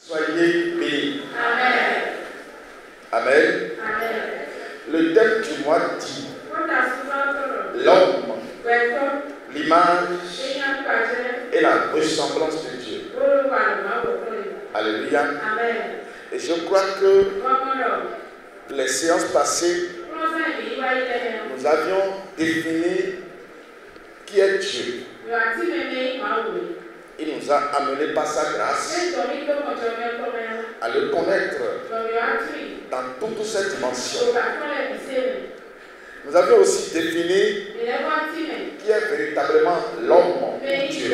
Soyez bénis. Amen. Amen. Amen. Le thème du mois dit l'homme, l'image et la ressemblance de Dieu. Alléluia. Amen. Et je crois que les séances passées, nous avions défini qui est Dieu. Il nous a amené par sa grâce à le connaître dans toutes ses dimensions. Nous avions aussi défini qui est véritablement l'homme pour Dieu.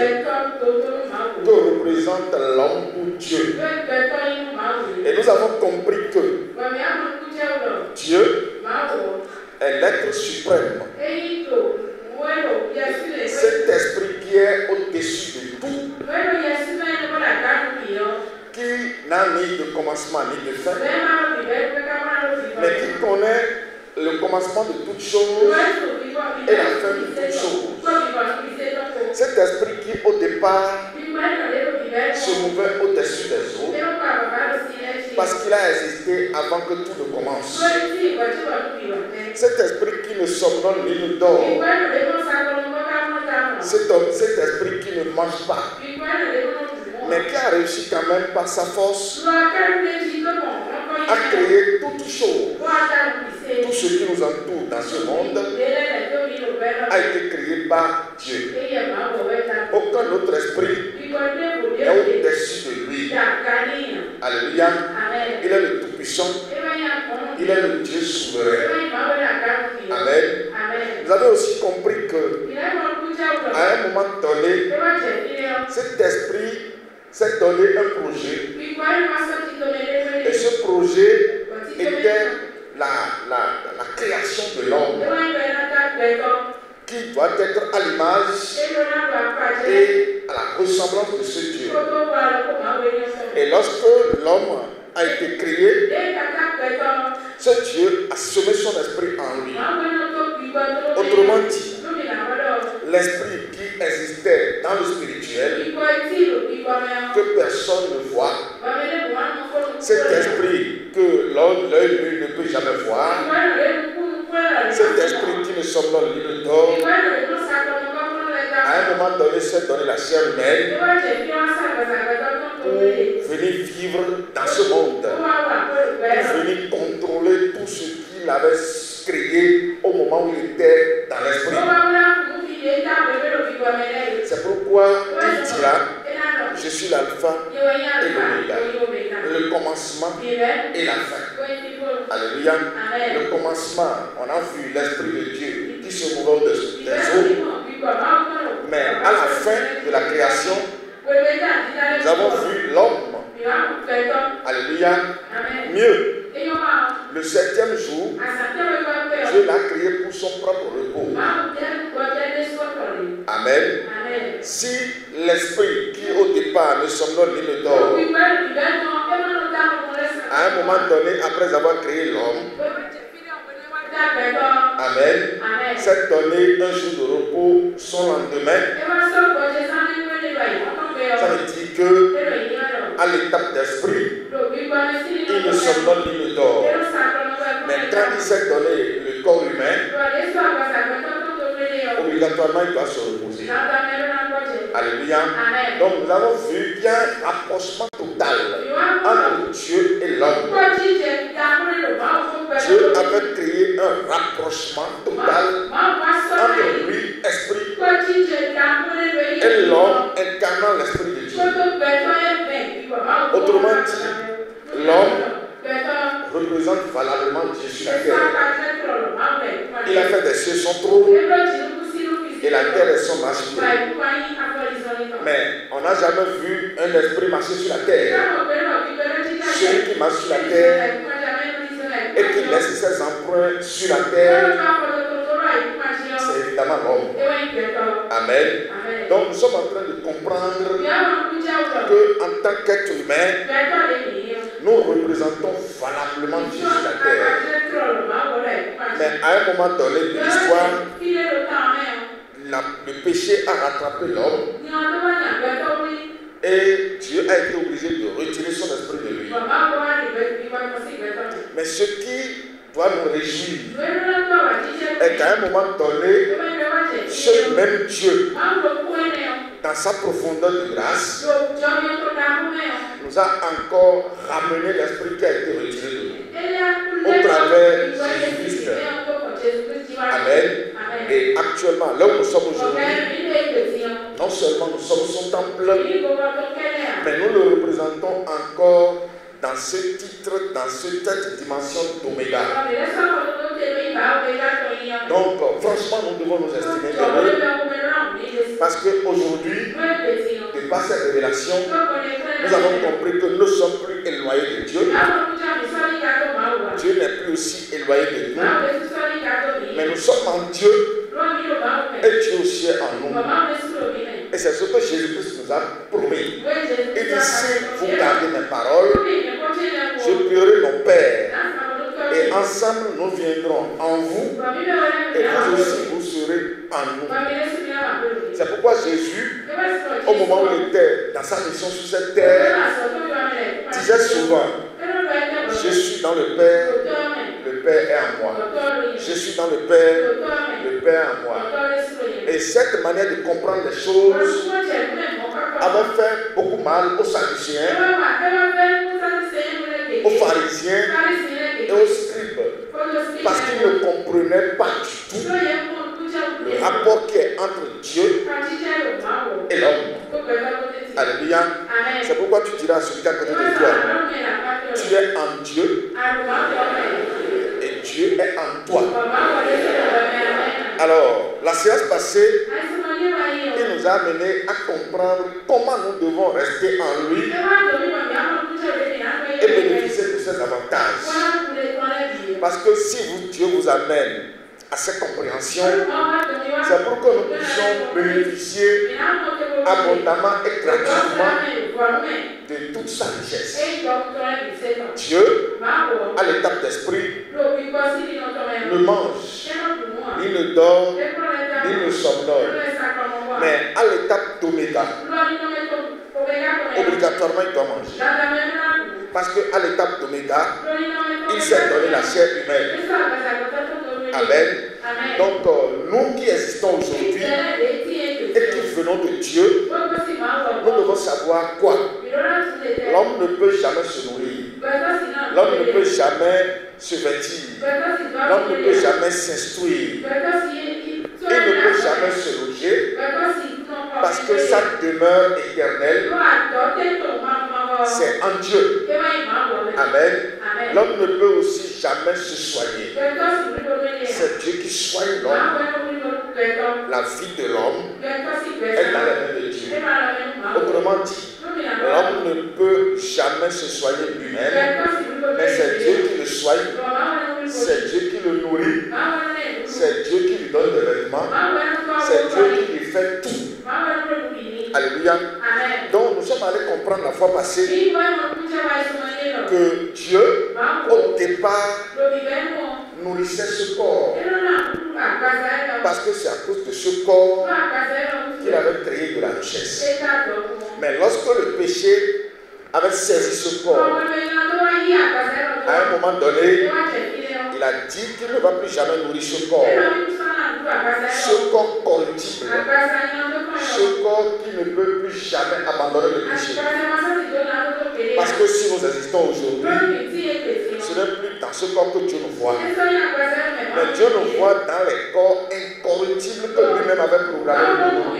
Que représente l'homme pour Dieu. Et nous avons compris que Dieu est l'être suprême. Cet esprit qui est au-dessus de tout, qui n'a ni de commencement ni de fin, mais qui connaît le commencement de toutes choses et la fin de toutes choses. Cet esprit qui au départ se mouvait au-dessus des eaux, parce qu'il a existé avant que tout ne commence. Cet esprit qui ne somnole ni ne dort, cet esprit qui ne mange pas, mais qui a réussi quand même par sa force à créer toutes choses. Tout ce qui nous entoure dans ce monde a été créé par Dieu. Aucun autre esprit n'est au-dessus de lui. Alléluia. Il est le Tout-Puissant. Il est le Dieu souverain. Amen. Vous avez aussi compris que à un moment donné, cet esprit s'est donné un projet. Et ce projet était la création de l'homme qui doit être à l'image et à la ressemblance de ce Dieu. Et lorsque l'homme a été créé, ce Dieu a semé son esprit en lui. Autrement dit, l'esprit qui existait dans le spirituel, que personne ne voit, cet esprit que l'œil nu ne peut jamais voir, cet esprit qui ne somnole ni ne dort, à un moment donné s'est donné la chair humaine pour venir vivre dans ce monde, pour venir contrôler tout ce qu'il avait créé au moment où il était dans l'esprit. C'est pourquoi il dira: je suis l'alpha et l'oméga, le commencement et la fin. Alléluia. Le commencement, on a vu l'Esprit de Dieu qui se mouvait des eaux. Mais à la fin de la création, nous avons vu l'homme. Alléluia. Mieux, le 7e jour, Dieu l'a créé pour son propre repos. Amen. Si l'esprit qui au départ ne somnole ni ne dort, à un moment donné, après avoir créé l'homme, amen, s'est donné un jour de repos son lendemain, ça veut dire que à l'étape d'esprit, il ne somnole ni ne dort. Mais quand il s'est donné le corps humain, obligatoirement il doit se reposer. Alléluia. Donc nous avons vu qu'il y a un rapprochement total entre Dieu et l'homme. Dieu avait créé un rapprochement total entre lui, esprit, et l'homme incarnant l'esprit de Dieu. Autrement dit, l'homme représente valablement Dieu sur la terre. Il a fait des cieux son trône et la terre est son marchepied. Mais on n'a jamais vu un esprit marcher sur la terre. Celui qui marche sur la terre et qui laisse ses empreintes sur la terre, c'est évidemment l'homme. Amen. Donc nous sommes en train de comprendre qu'en tant qu'être humain, nous représentons valablement Dieu sur la terre. Mais à un moment donné de l'histoire, le péché a rattrapé l'homme et Dieu a été obligé de retirer son esprit Mais ce qui doit nous réjouir est qu'à un moment donné, ce même Dieu, dans sa profondeur de grâce, nous a encore ramené l'esprit qui a été retiré de nous au travers de Jésus-Christ. Amen. Et actuellement, là où nous sommes aujourd'hui, non seulement nous sommes son temple, mais nous le représentons encore dans ce titre, dans cette dimension d'Oméga. Donc, franchement, nous devons nous estimer heureux parce qu'aujourd'hui, de par cette révélation, nous avons compris que nous ne sommes plus éloignés de Dieu. Dieu n'est plus aussi éloigné de nous, mais nous sommes en Dieu et Dieu aussi est en nous. Et c'est ce que Jésus-Christ nous a promis. Il dit, si vous gardez mes paroles, je prierai mon Père. Et ensemble, nous viendrons en vous. Et vous aussi, vous serez en nous. C'est pourquoi Jésus, au moment où il était dans sa mission sur cette terre, disait souvent, je suis dans le Père est en moi. Je suis dans le Père est en moi. Et cette manière de comprendre les choses avait fait beaucoup mal aux Sadducéens, aux pharisiens et aux scribes, parce qu'ils ne comprenaient pas du tout le rapport qui est entre Dieu et l'homme. Alléluia. C'est pourquoi tu diras à celui qui est à côté de toi, tu es en Dieu et Dieu est en toi. Alors, la séance passée, il nous a amené à comprendre comment nous devons rester en lui et bénéficier de ses avantages. Parce que si Dieu vous amène à cette compréhension, c'est pour que nous puissions bénéficier abondamment et gratuitement de toute sa richesse. Dieu, à l'étape d'esprit, ne mange, il ne dort, il ne somnole. Mais à l'étape d'Oméga, obligatoirement il doit manger. Parce qu'à l'étape d'Oméga, il s'est donné la chair humaine. Amen. Donc, nous qui existons aujourd'hui et qui venons de Dieu, nous devons savoir quoi. L'homme ne peut jamais se nourrir. L'homme ne peut jamais se vêtir. L'homme ne peut jamais s'instruire. Il ne peut jamais se loger parce que sa demeure éternelle, c'est en Dieu. Amen. L'homme ne peut aussi jamais se soigner. C'est Dieu qui soigne l'homme. La vie de l'homme est dans les mains de Dieu. Autrement dit, l'homme ne peut jamais se soigner lui-même, mais c'est Dieu qui le soigne, c'est Dieu qui le nourrit, c'est Dieu qui lui donne des vêtements, c'est Dieu qui lui fait tout. Alléluia. Donc nous sommes allés comprendre la fois passée que Dieu, au départ, nourrissait ce corps. Parce que c'est à cause de ce corps qu'il avait créé de la richesse. Mais lorsque le péché avait saisi ce corps, à un moment donné, il a dit qu'il ne va plus jamais nourrir ce corps corruptible, ce corps qui ne peut plus jamais abandonner le péché. Parce que si nous existons aujourd'hui, ce n'est plus dans ce corps que Dieu nous voit, mais Dieu nous voit dans les corps incorruptibles que lui-même avait programmé pour nous.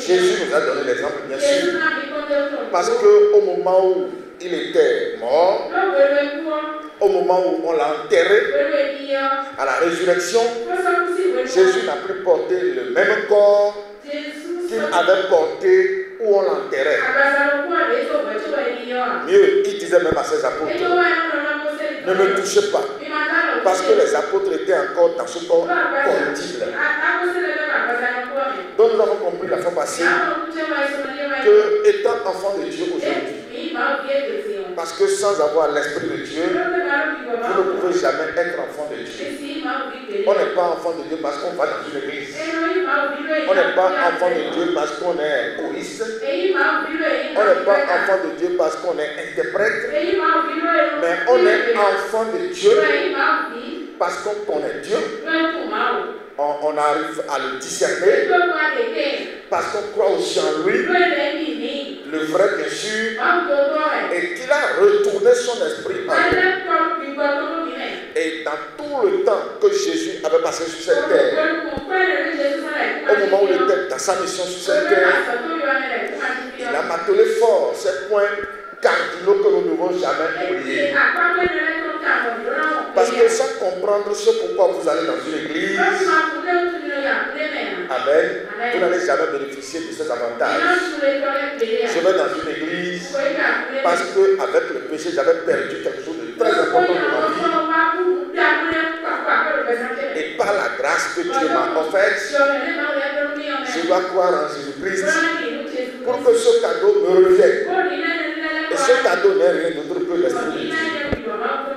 Jésus nous a donné l'exemple, bien sûr, parce qu'au moment où il était mort, au moment où on l'a enterré, à la résurrection, Jésus n'a plus porté le même corps qu'il avait porté où on l'enterrait. Mieux, il disait même à ses apôtres, ne me touchez pas, parce que les apôtres étaient encore dans ce corps corruptible. Donc nous avons compris la fois passée que, étant enfant de Dieu aujourd'hui, parce que sans avoir l'esprit de Dieu, vous ne pouvez jamais être enfant de Dieu. On n'est pas enfant de Dieu parce qu'on va dans une église. On n'est pas enfant de Dieu parce qu'on est choriste. On n'est pas enfant de Dieu parce qu'on est interprète. Mais on est enfant de Dieu parce qu'on connaît Dieu. On arrive à le discerner parce qu'on croit aussi en lui, le vrai bien sûr, et qu'il a retourné son esprit en nous. Et dans tout le temps que Jésus avait passé sur cette terre, au moment où il était dans sa mission sur cette terre, il a martelé fort ces points cardinaux que nous ne devons jamais oublier. Parce que sans comprendre ce pourquoi vous allez dans une église, amen, vous n'allez jamais bénéficier de ces avantages. Je vais dans une église parce qu'avec le péché, j'avais perdu quelque chose de très important dans ma vie. Et par la grâce que Dieu m'a offerte, je dois croire en Jésus-Christ pour que ce cadeau me revienne. Et ce cadeau n'est rien d'autre que l'Esprit de Dieu.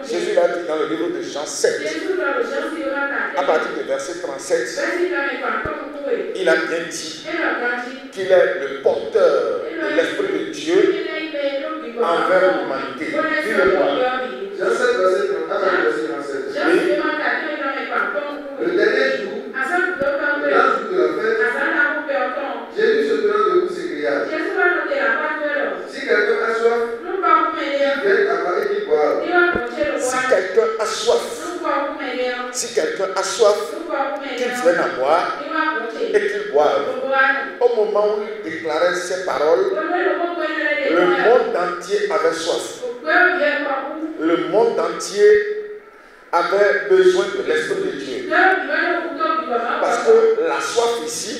Jésus l'a dit dans le livre de Jean 7, à partir du verset 37, il a bien dit qu'il est le porteur de l'Esprit de Dieu envers l'humanité. Dis-le-moi. Jean 7, verset 37. Oui. Le dernier jour, le grand jour de la fête, Jésus se tenant debout s'écria: si quelqu'un a soif, qu'il vienne à moi et qu'il boive. Si quelqu'un a soif, qu'il vienne à moi et qu'il boive. Au moment où il déclarait ces paroles, le monde entier avait soif. Le monde entier avait besoin de l'Esprit de Dieu. Parce que la soif ici,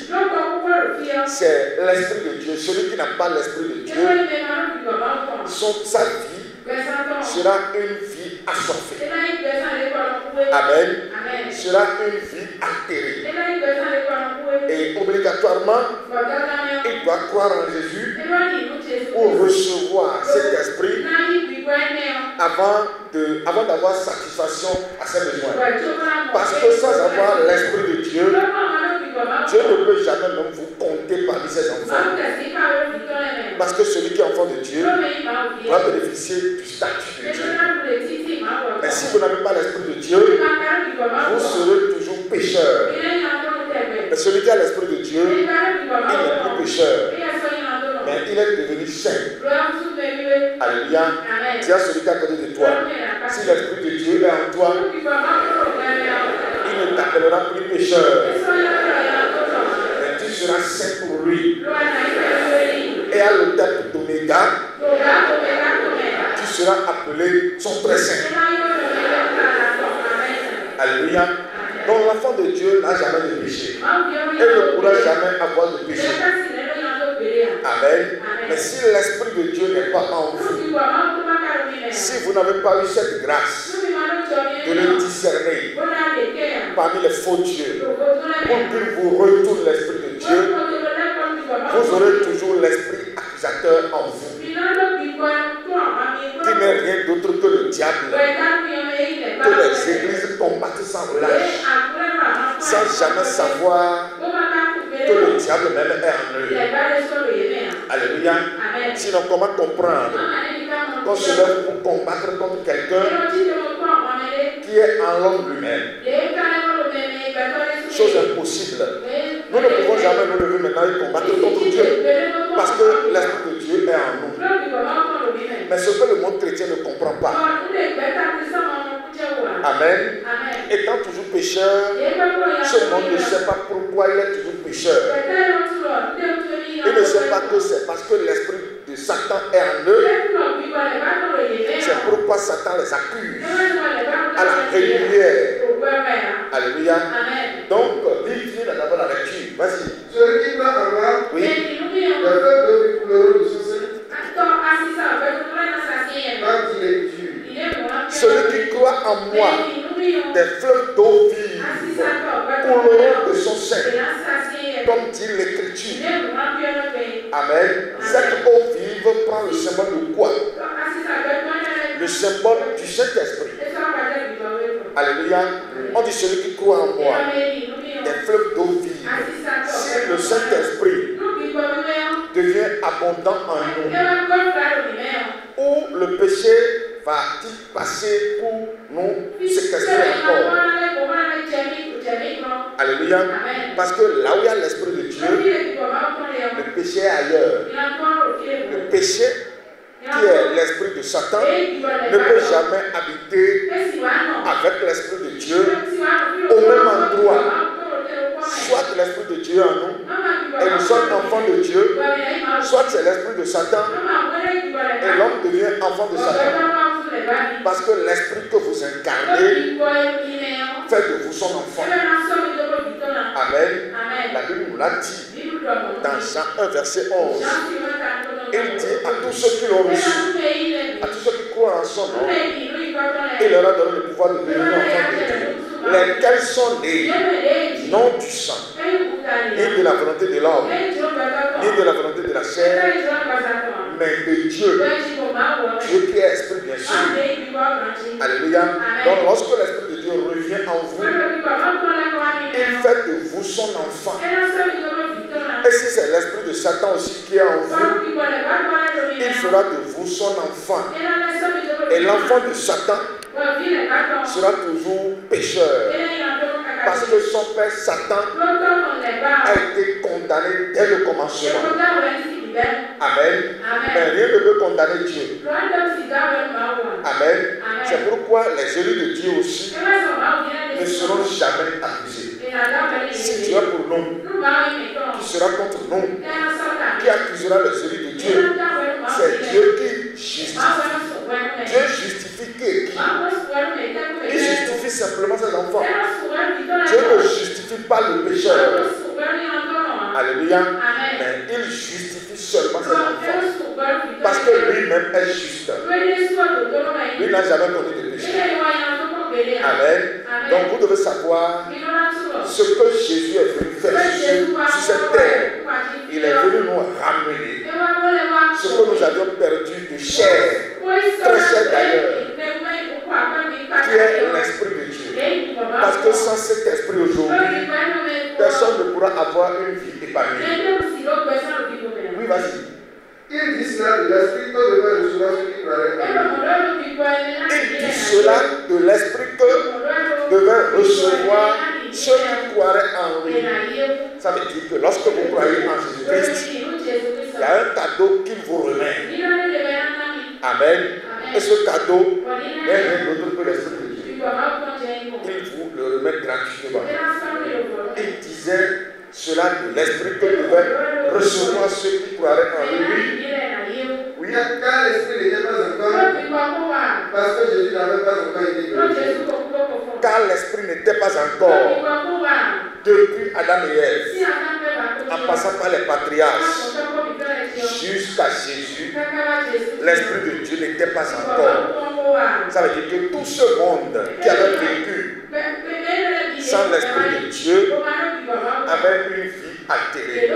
c'est l'Esprit de Dieu. Celui qui n'a pas l'Esprit de Dieu, sa vie sera une vie assoiffée. Amen. Sera une vie altérée. Et obligatoirement, il doit croire en Jésus pour recevoir cet esprit avant d'avoir satisfaction à ses besoins. Parce que sans avoir l'Esprit de Dieu, Dieu ne peut jamais même vous compter parmi ses enfants. Parce que celui qui est enfant de Dieu va bénéficier du statut de Dieu. Mais si vous n'avez pas l'Esprit de Dieu, vous serez toujours pécheur. Mais celui qui a l'Esprit de Dieu, il n'est plus pécheur. Mais il est devenu saint. Alléluia. Dis à celui qui est à côté de toi, si l'Esprit de Dieu est en toi, il ne t'appellera plus pécheur. Mais tu seras saint pour lui. Et à l'autel d'Oméga, tu seras appelé son très saint. Alléluia. Donc l'enfant de Dieu n'a jamais de péché. Et ne pourra jamais avoir de péché. Amen. Mais si l'Esprit de Dieu n'est pas en vous, si vous n'avez pas eu cette grâce de le discerner parmi les faux dieux, pour qu'il vous retourne l'Esprit de Dieu, vous aurez toujours l'esprit accusateur en vous, qui n'est rien d'autre que le diable, que les églises combattent sans relâche, sans jamais savoir que le diable même est en eux. Alléluia. Sinon, comment comprendre qu'on se lève pour combattre contre quelqu'un qui est en l'homme lui-même? Chose impossible. Nous ne pouvons jamais nous lever maintenant et combattre contre Dieu, parce que l'Esprit de Dieu est en nous. Mais ce que le monde chrétien ne comprend pas, amen, étant toujours pécheur, ce monde ne sait pas pourquoi il est toujours pécheur. Il ne sait pas que c'est parce que l'esprit de Satan est en eux. C'est pourquoi Satan les accuse à la régulière. Alléluia. Donc, vivez d'abord la lecture. Vas-y. Celui qui va avoir, oui, le peuple de couleur de son sein, quand il est dur. Celui qui croit en moi, des fleuves d'eau vive couleront de son sein, comme dit l'Écriture. Amen. Cette eau vive prend le symbole de quoi? Le symbole du Saint-Esprit. Alléluia. On dit celui qui croit en moi, des fleuves d'eau vive. Si le Saint-Esprit devient abondant en nous, où le péché va-t-il passer pour nous séquestrer encore? Alléluia. Parce que là où il y a l'Esprit de Dieu, le péché est ailleurs. Le péché, qui est l'esprit de Satan, ne peut jamais habiter avec l'Esprit de Dieu au même endroit. Soit l'Esprit de Dieu en nous, et nous sommes enfants de Dieu, soit c'est l'Esprit de Satan, et l'homme devient enfant de Satan. Parce que l'Esprit que vous incarnez fait de vous son enfant. Amen. La Bible nous l'a dit dans Jean 1, verset 11. Il dit à tous ceux qui l'ont reçu, à tous ceux qui croient en son nom, il leur a donné le pouvoir de devenir enfants de Dieu, lesquels sont nés non du sang, ni de la volonté de l'homme, ni de la volonté de la chair, mais de Dieu. Dieu qui est esprit, bien sûr. Alléluia. Donc lorsque l'Esprit de Dieu revient en vous, il fait de vous son enfant. Et si c'est l'esprit de Satan aussi qui est en vous, il fera de vous son enfant. Et l'enfant de Satan sera toujours pécheur. Parce que son père Satan a été condamné dès le commencement. Amen. Mais rien ne peut condamner Dieu. Amen. C'est pourquoi les élus de Dieu aussi ne seront jamais accusés. Si Dieu est pour nous, qui sera contre nous? Qui accusera les élus de Dieu? C'est Dieu qui justifie. Dieu justifie qui? Il justifie simplement ses enfants. Dieu ne justifie pas le pécheur. Alléluia. Mais il justifie seulement ses enfants. Parce que lui-même est juste. Lui n'a jamais connu de péché. Amen. Donc vous devez savoir ce que Jésus est venu faire sur cette terre. Il est venu nous ramener ce que nous avions perdu de chair, très cher d'ailleurs, qui est l'Esprit de Dieu. Parce que sans cet esprit aujourd'hui, personne ne pourra avoir une vie épanouie. Oui, vas-y. Il dit cela de l'esprit que devait recevoir ceux qui croiraient en lui. Il dit cela de l'esprit que devait recevoir ceux qui croiraient en lui. Ça veut dire que lorsque vous croyez en Jésus-Christ, il y a un cadeau qu'il vous remet. Amen. Et ce cadeau n'est rien d'autre que l'Esprit de Dieu. Il vous le remet gratuitement. Il disait cela de l'esprit que devait recevoir ceux qui croiraient en lui. Oui, car l'esprit n'était pas encore, parce que Jésus n'avait pas encore été glorifié. Car l'esprit n'était pas encore, depuis Adam et Ève, en passant par les patriarches, jusqu'à Jésus, l'esprit de Dieu n'était pas encore. Ça veut dire que tout ce monde qui avait vécu sans l'esprit de Dieu avait une vie altérée,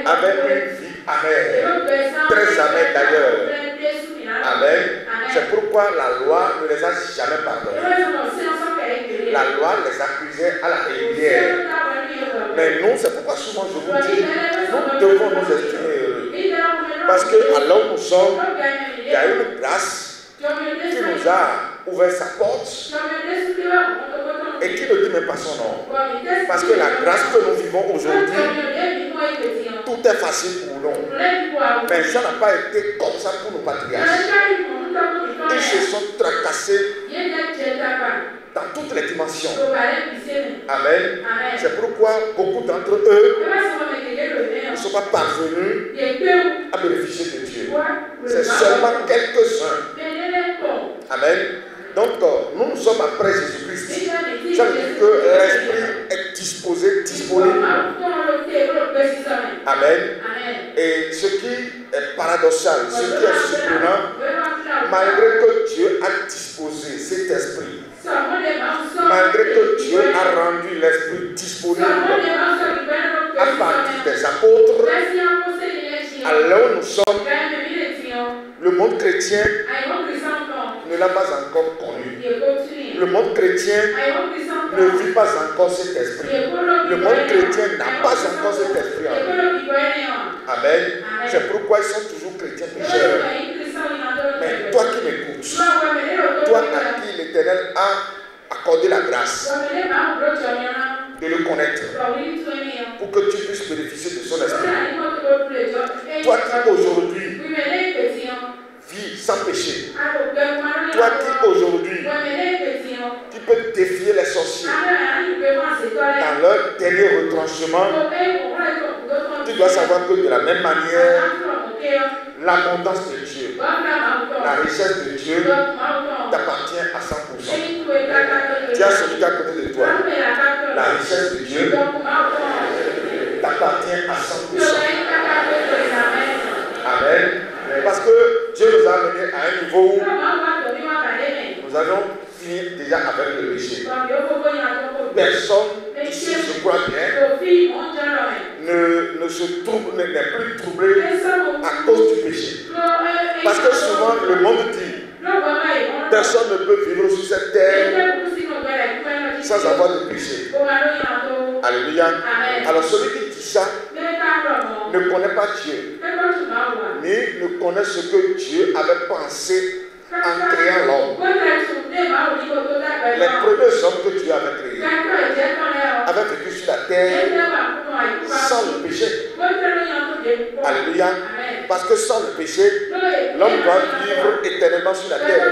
avait une vie amère, très amère d'ailleurs. Amen. C'est pourquoi la loi ne les a jamais pardonnés. La loi les accusait à la rivière. Mais nous, c'est pourquoi souvent je vous dis, nous devons nous estimer heureux. Parce qu'à l'heure où nous sommes, il y a une grâce qui nous a ouvert sa porte et qui ne dit même pas son nom. Parce que la grâce que nous vivons aujourd'hui, tout est facile pour nous. Mais ça n'a pas été comme ça pour nos patriarches. Ils se sont tracassés dans toutes les dimensions. Amen. C'est pourquoi beaucoup d'entre eux ne sont pas parvenus à bénéficier de Dieu. C'est seulement quelques-uns. Amen. Donc, nous sommes après Jésus-Christ. Ça veut dire que l'esprit est disposé, disponible. Amen. Et ce qui est paradoxal, ce qui est surprenant, malgré que Dieu a disposé cet esprit, malgré que Dieu a rendu l'esprit disponible à partir des apôtres, à l'heure où nous sommes, le monde chrétien ne l'a pas encore connu. Le monde chrétien ne vit pas encore cet esprit. Le monde chrétien n'a pas encore cet esprit en lui. Amen. C'est pourquoi ils sont toujours chrétiens pécheurs. Mais toi qui m'écoutes, toi à qui l'Éternel a accordé la grâce de le connaître, pour que tu puisses bénéficier de son esprit. Toi qui aujourd'hui vis sans péché, toi qui aujourd'hui qui peux défier les sorciers dans leur dernier retranchement, tu dois savoir que de la même manière, l'abondance de Dieu, la richesse de Dieu t'appartient à 100%. Tu as celui qui est à côté de toi. La richesse de Dieu t'appartient à 100%. Amen. Parce que Dieu nous a amenés à un niveau où nous allons finir déjà avec le péché. Personne ici, je crois bien, ne se trouble, n'est plus troublé à cause du péché. Parce que souvent le monde dit, personne ne peut vivre sur cette terre sans avoir de péché. Alléluia. Alors celui qui dit ça ne connaît pas Dieu, ni ne connaît ce que Dieu avait pensé en créant l'homme. Les premiers hommes que Dieu avait créés avaient vécu sur la terre sans le péché. Alléluia. Parce que sans le péché, l'homme doit vivre éternellement sur la terre.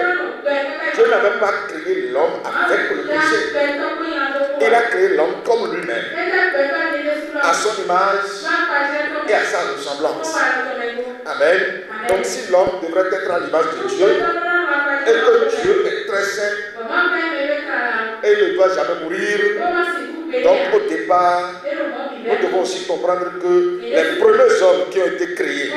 Dieu n'avait pas créé l'homme avec le péché. Il a créé l'homme comme lui-même, à son image et à sa ressemblance. Amen. Donc si l'homme devrait être à l'image de Dieu, et que Dieu est très saint, et il ne doit jamais mourir, donc au départ, nous devons aussi comprendre que les premiers hommes qui ont été créés,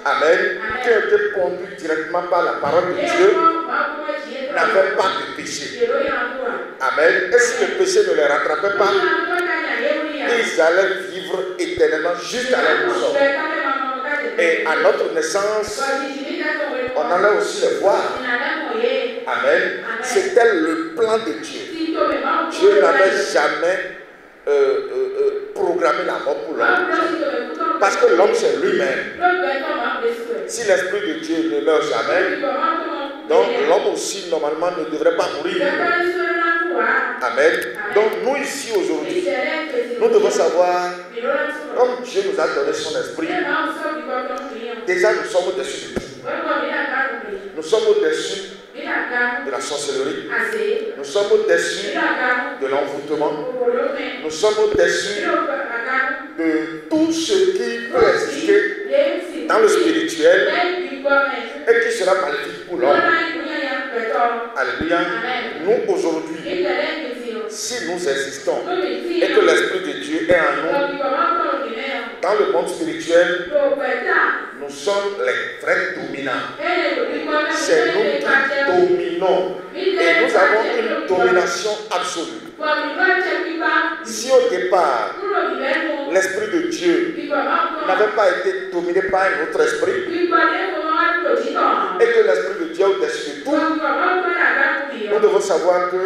amen, qui ont été conduits directement par la parole de Dieu, n'avaient pas de péché. Amen. Et si le péché ne les rattrapait pas, ils allaient vivre éternellement juste à la maison. Et à notre naissance, on allait aussi les voir. Amen. C'était le plan de Dieu. Dieu n'avait jamais programmé la mort pour l'homme. Parce que l'homme c'est lui-même. Si l'Esprit de Dieu ne meurt jamais, donc l'homme aussi normalement ne devrait pas mourir. Amen. Donc nous ici aujourd'hui, nous devons savoir, comme Dieu nous a donné son esprit, déjà nous sommes au-dessus de tout. Nous sommes au-dessus de la sorcellerie. Nous sommes au-dessus de l'envoûtement. Nous sommes au-dessus de tout ce qui peut exister dans le spirituel et qui sera maléfique pour l'homme. Alléluia. Nous aujourd'hui, si nous existons et que l'Esprit de Dieu est en nous, dans le monde spirituel, nous sommes les vrais dominants. C'est nous qui dominons. Et nous avons une domination absolue. Si au départ, l'Esprit de Dieu n'avait pas été dominé par un autre esprit, et que l'Esprit de Dieu est au-dessus de tout, nous devons savoir que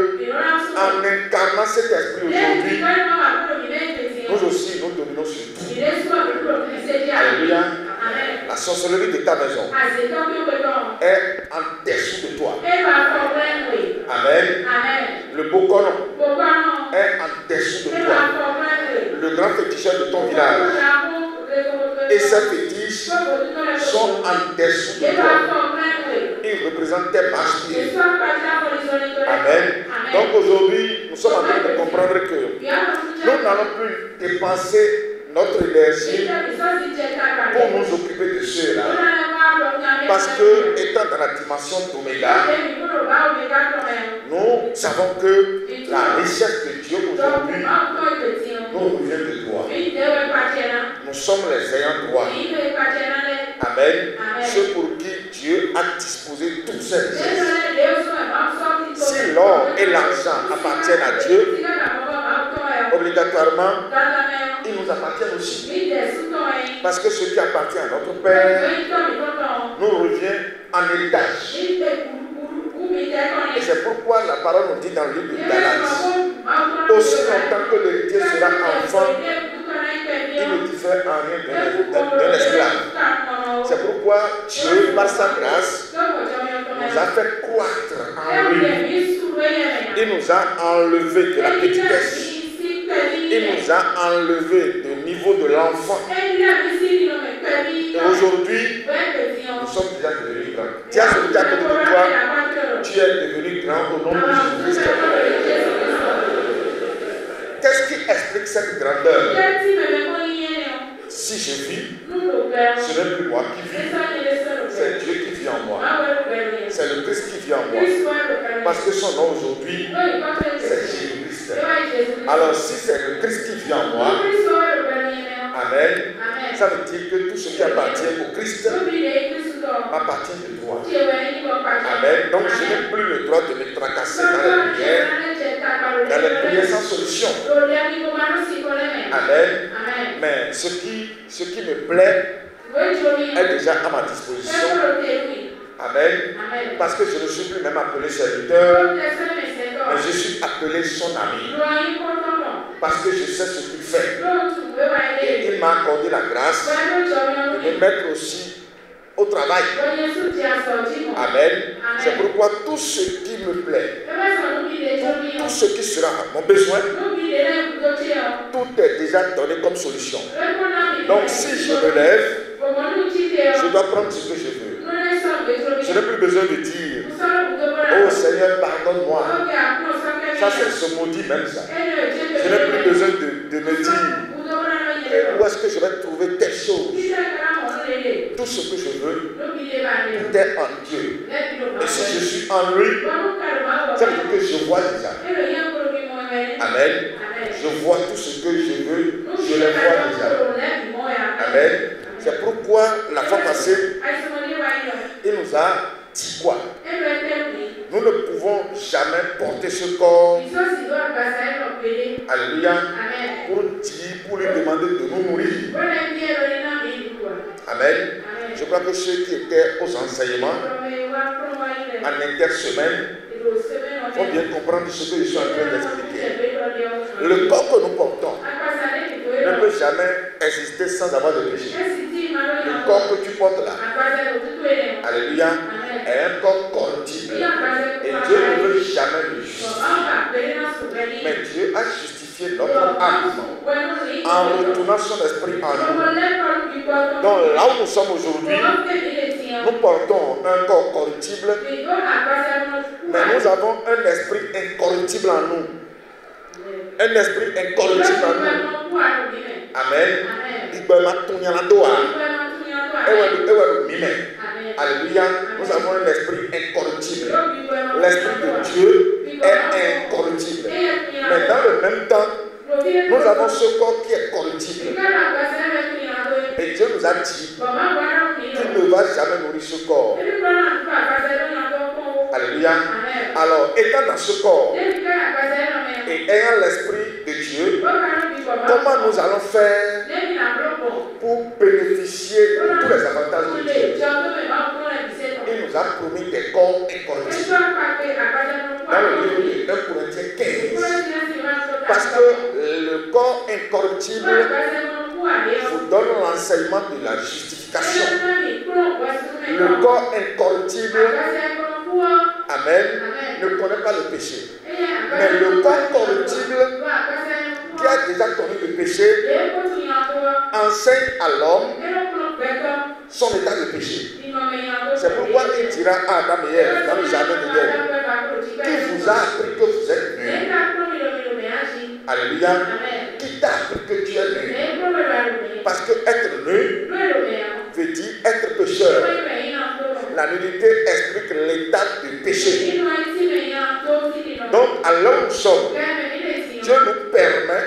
en incarnant cet esprit aujourd'hui, nous aussi nous dominons sur tout. Alléluia. La sorcellerie de ta maison est en dessous de toi. Amen. Le bokono est en dessous de toi. Le grand féticheur de ton village et ses fétiches sont en dessous de toi. Ils représentent tes marches-pieds. Amen. Donc aujourd'hui, nous sommes en train de comprendre que nous n'allons plus dépenser notre énergie pour nous occuper de ceux-là. Parce que, étant dans la dimension d'Oméga, nous savons que la richesse de Dieu aujourd'hui nous revient de droit. Nous sommes les ayants droit. Amen. Ceux pour qui Dieu a disposé toutes ces richesses. Si l'or et l'argent appartiennent à Dieu, obligatoirement, ils nous appartiennent aussi. Parce que ce qui appartient à notre Père nous revient en héritage. Et c'est pourquoi la parole nous dit dans le livre de Galates, aussi longtemps que l'héritier sera enfant, il ne diffère en rien d'un esclave. C'est pourquoi Dieu, par sa grâce, nous a fait croître en lui. Il nous a enlevé de la petitesse. Il nous a enlevé du niveau de l'enfant. Et aujourd'hui, nous sommes déjà devenus grands. Tu as celui qui a côté de toi, tu es devenu grand au nom de Jésus-Christ. Qu'est-ce qui explique cette grandeur? Si je vis, ce n'est plus moi qui vis, c'est Dieu qui vit en moi. C'est le Christ qui vit en moi. Parce que son nom aujourd'hui, c'est Jésus-Christ. Alors si c'est le Christ qui vit en moi, amen, ça veut dire que tout ce qui appartient au Christ m'appartient de toi. Amen. Donc je n'ai plus le droit de me tracasser dans les prières sans solution. Amen. Mais ce qui me plaît est déjà à ma disposition. Amen. Parce que je ne suis plus même appelé serviteur, mais je suis appelé son ami. Parce que je sais ce qu'il fait. Et il m'a accordé la grâce de me mettre aussi au travail. Amen. C'est pourquoi tout ce qui me plaît, tout ce qui sera à mon besoin, tout est déjà donné comme solution. Donc si je me lève, je dois prendre ce que je veux. Je n'ai plus besoin de dire, oh Seigneur, pardonne-moi. Ça, c'est ce maudit même ça. Je n'ai plus besoin de me dire, où est-ce que je vais trouver telle chose. Tout ce que je veux, tout est en Dieu. Et si je suis en lui, ça veut dire que je vois déjà. Amen. Je vois tout ce que je veux, je le vois déjà. Amen. C'est pourquoi la fois passée, il nous a dit quoi? Nous ne pouvons jamais porter ce corps, alléluia, pour lui demander de nous nourrir. Amen. Je crois que ceux qui étaient aux enseignements en intersemaine vont bien comprendre ce que je suis en train d'expliquer. Le corps que nous portons ne peut jamais exister sans avoir de péché. Le corps que tu portes là, alléluia, est un corps corruptible. Et Dieu ne veut jamais le justifier. Mais Dieu a justifié notre âme en retournant son esprit en nous. Donc là où nous sommes aujourd'hui, nous portons un corps corruptible, mais nous avons un esprit incorruptible en nous. Un esprit incorruptible en nous. Amen. Alléluia. Nous avons un esprit incorruptible. L'esprit de Dieu est incorruptible. Mais dans le même temps, nous avons ce corps qui est corruptible. Et Dieu nous a dit qu'il ne va jamais nourrir ce corps. Alléluia. Alors, étant dans ce corps et ayant l'esprit de Dieu, comment nous allons faire pour bénéficier de tous les avantages de Dieu? Il nous a promis des corps incorruptibles. Dans le livre de 1 Corinthiens 15. Parce que le corps incorruptible vous donne l'enseignement de la justification. Le corps incorruptible, amen, ne connaît pas le péché. Mais le corps corruptible, qui a déjà connu le péché, enseigne à l'homme son état de péché. C'est pourquoi il dira à Adam et Ève dans le jardin de Dieu, qui vous a appris que vous êtes nés. Alléluia. Qui t'a appris que tu es né? Parce que être né veut dire être pécheur. La nudité explique l'état de péché. Donc, à l'heure où nous sommes, Dieu nous permet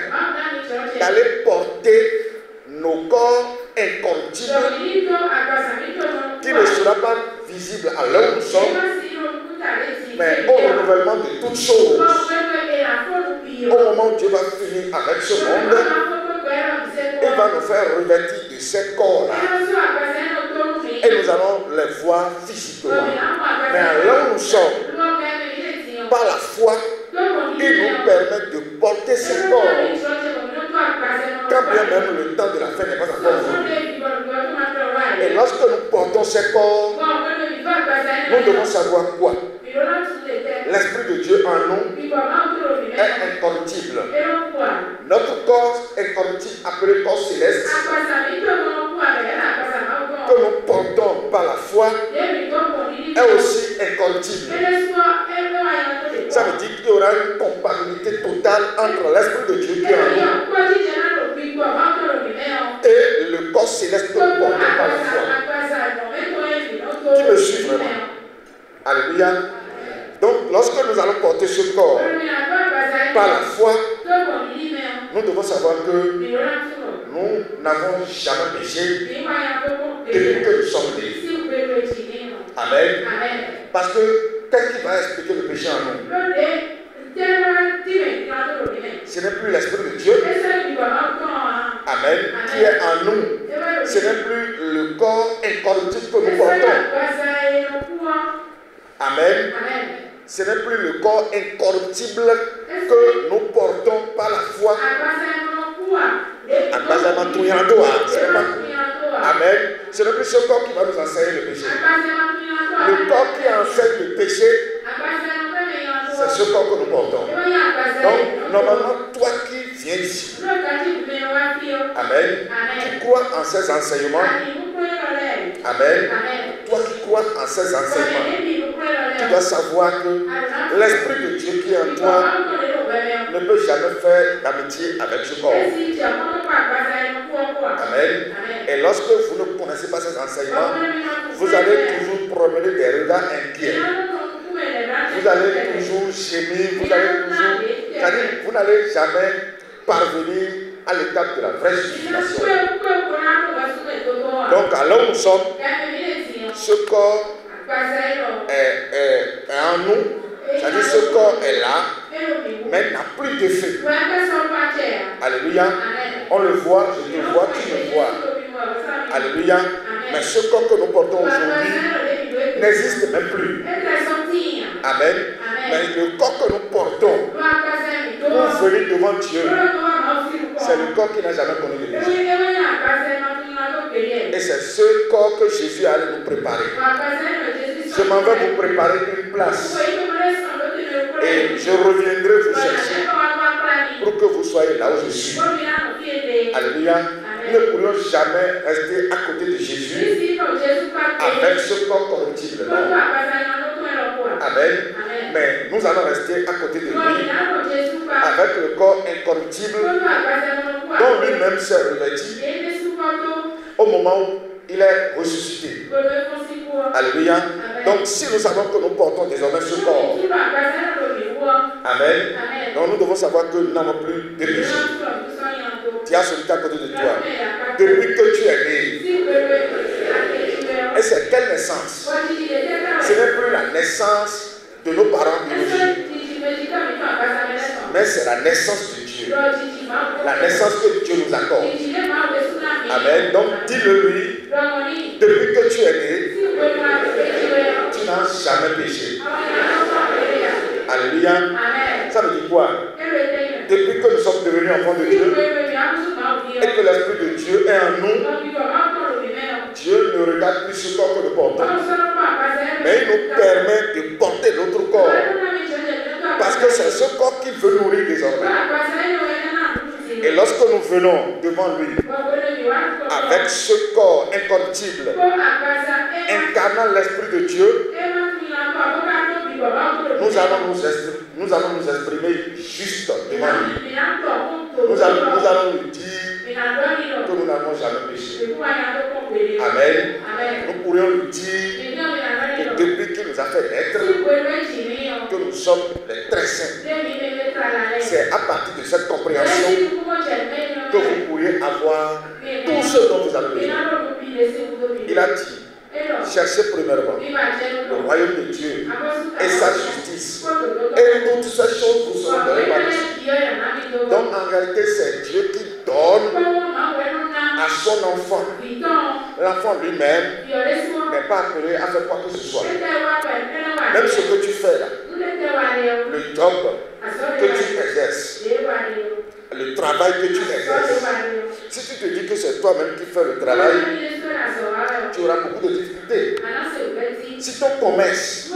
d'aller porter nos corps incorruptibles qui ne sera pas visible à l'heure où nous sommes, mais au renouvellement de toutes choses. Au moment où Dieu va finir avec ce monde, il va nous faire revêtir de ces corps-là. Et nous allons les voir physiquement. Mais à l'heure où nous sommes, par la foi, il nous permet de porter ce corps. Quand bien même le temps de la fin n'est pas encore venu. Et lorsque nous portons ce corps, nous devons savoir quoi? L'Esprit de Dieu en nous est incorruptible. Notre corps incorruptible, appelé corps céleste, que nous portons par la foi, est aussi incorruptible. Ça veut dire qu'il y aura une compatibilité totale entre l'Esprit de Dieu qui est en nous et le corps céleste que nous portons par la foi. Qui me suit vraiment? Alléluia. Donc, lorsque nous allons porter ce corps par la foi, nous devons savoir que nous n'avons jamais péché depuis que nous sommes nés. Amen. Parce que qu'est-ce qui va expliquer le péché en nous? Ce n'est plus l'Esprit de Dieu. Amen. Qui est en nous. Ce n'est plus le corps incorruptible que nous portons. Amen. Ce n'est plus le corps incorruptible que nous portons par la foi. Amen. Ce n'est plus ce corps qui va nous enseigner le péché. Le corps qui enseigne le péché, c'est ce corps que nous portons. Donc, normalement, toi qui viens ici, amen, qui crois en ces enseignements, amen, toi qui crois en ces enseignements, tu dois savoir que l'Esprit de Dieu qui est en toi ne peut jamais faire d'amitié avec ce corps. Amen. Et lorsque vous ne connaissez pas ces enseignements, vous allez toujours promener des regards inquiets. Vous allez toujours gémir, vous allez toujours... C'est-à-dire, vous n'allez jamais parvenir à l'étape de la vraie justification. Donc, à là où nous sommes, ce corps est en nous, c'est-à-dire ce corps est là, mais n'a plus d'effet. Alléluia. On le voit, je te vois, tu me vois. Alléluia. Mais ce corps que nous portons aujourd'hui n'existe même plus. Amen. Mais le corps que nous portons pour venir devant Dieu, c'est le corps qui n'a jamais connu le péché. Et c'est ce corps que Jésus allait nous préparer. Je m'en vais vous préparer une place. Et je reviendrai vous chercher pour que vous soyez là où je suis. Alléluia. Nous ne pourrions jamais rester à côté de Jésus avec ce corps corruptible. Non. Amen. Mais nous allons rester à côté de lui avec le corps incorruptible dont lui-même s'est revêtu au moment où il est ressuscité. Alléluia. Donc si nous savons que nous portons désormais ce corps, amen, donc nous devons savoir que nous n'avons plus de péché. Tu as celui à côté de toi. Depuis que tu es né. Et c'est quelle naissance? Ce n'est plus la naissance de nos parents biologiques, mais c'est la naissance de Dieu. La naissance que Dieu nous accorde. Amen. Donc dis-le lui, depuis que tu es né, tu n'as jamais péché. Alléluia. Ça veut dire quoi? Depuis que nous sommes devenus enfants de Dieu et que l'Esprit de Dieu est en nous, Dieu ne regarde plus ce corps que nous portons, mais il nous permet de porter notre corps. Parce que c'est ce corps qui veut nourrir désormais. Et lorsque nous venons devant lui, avec ce corps incorruptible, incarnant l'Esprit de Dieu, nous allons nous exprimer juste devant lui. Nous allons lui dire que nous n'avons jamais péché. Amen. Nous pourrions lui dire que depuis qu'il nous a fait naître, que nous sommes les très saints. C'est à partir de cette compréhension que vous pourriez avoir tout ce dont vous avez besoin. Il a dit, cherchez premièrement le royaume de Dieu et sa justice, et toutes ces choses vous seront données par-dessus. Donc en réalité, c'est Dieu qui donne à son enfant. L'enfant lui-même n'est pas appelé à faire quoi que ce soit. Même ce que tu fais là, le job que tu exerces, le travail que tu exerces, si tu te dis que c'est toi-même qui fais le travail, tu auras beaucoup de difficultés. Si ton commerce,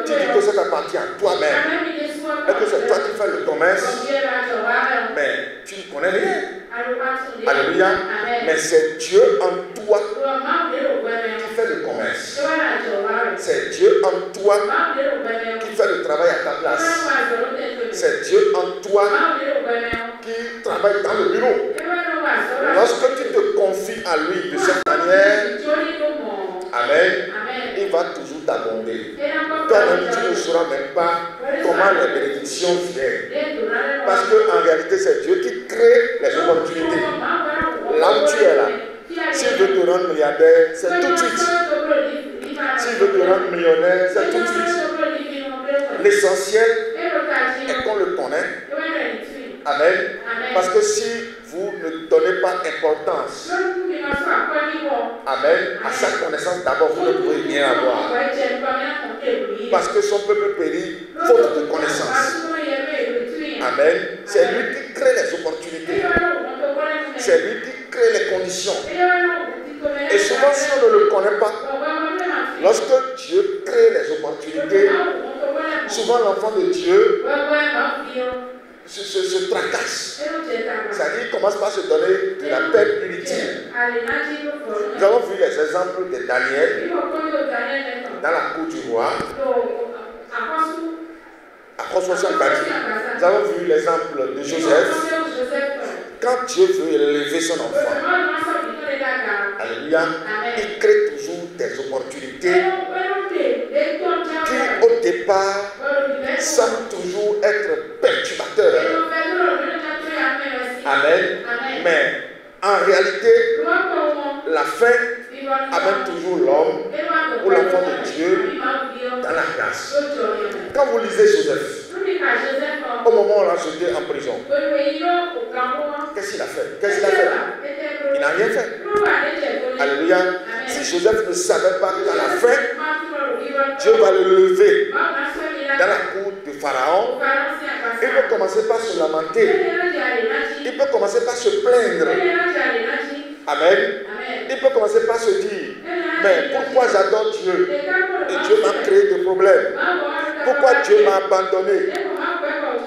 tu dis que ça t'appartient à toi-même, et que c'est toi qui fais le commerce, mais tu ne connais rien. Alléluia. Mais c'est Dieu en toi qui fait le commerce. C'est Dieu en toi qui fait le travail à ta place. C'est Dieu en toi qui travaille dans le bureau. Lorsque tu te confies à lui de cette manière, amen, il va toujours t'abonder. Toi-même, tu ne sauras même pas comment les bénédictions viennent. Parce qu'en réalité, c'est Dieu qui crée les opportunités. Là où tu es là, s'il veut te rendre milliardaire, c'est tout de suite. S'il veut te rendre millionnaire, c'est tout de suite. L'essentiel est qu'on le connaît. Amen. Parce que si vous ne donnez pas importance, amen, à sa connaissance d'abord, vous ne pouvez rien avoir. Parce que son peuple périt faute de connaissance. Amen. C'est lui qui crée les opportunités. C'est lui qui crée les conditions. Et souvent, si on ne le connaît pas, lorsque Dieu crée les opportunités, souvent l'enfant de Dieu se tracasse. C'est-à-dire qu'il commence par se donner de la peine inutile. Nous avons vu les exemples de Daniel dans la cour du roi. À François Badi. Nous avons vu l'exemple de Joseph. Quand Dieu veut élever son enfant, alléluia, il crée toujours des opportunités qui au départ semblent toujours être perturbateurs. Amen. Mais en réalité, la fin amène toujours l'homme ou l'enfant de Dieu dans la grâce. Quand vous lisez Joseph, au moment où on l'a jeté en prison, qu'est-ce qu'il a fait? Qu'est-ce qu'il a fait? Il n'a rien fait. Alléluia. Si Joseph ne savait pas qu'à la fin, Dieu va le lever dans la cour de Pharaon, il peut commencer par se lamenter. Il peut commencer par se plaindre. Amen. Il peut commencer par se dire, mais pourquoi j'adore Dieu? Et Dieu m'a créé des problèmes. Pourquoi Dieu m'a abandonné?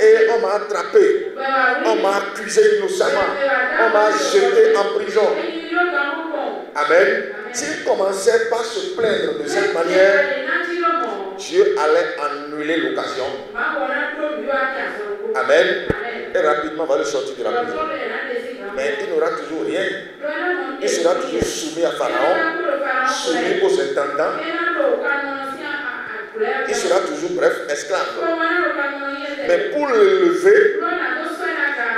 Et on m'a attrapé. On m'a accusé innocemment. On m'a jeté en prison. Amen. S'il commençait par se plaindre de cette manière, Dieu allait annuler l'occasion. Amen. Et rapidement va le sortir de la prison. Mais il n'aura toujours rien. Il sera toujours soumis à Pharaon, soumis aux intendants. Il sera toujours, bref, esclave. Mais pour le lever,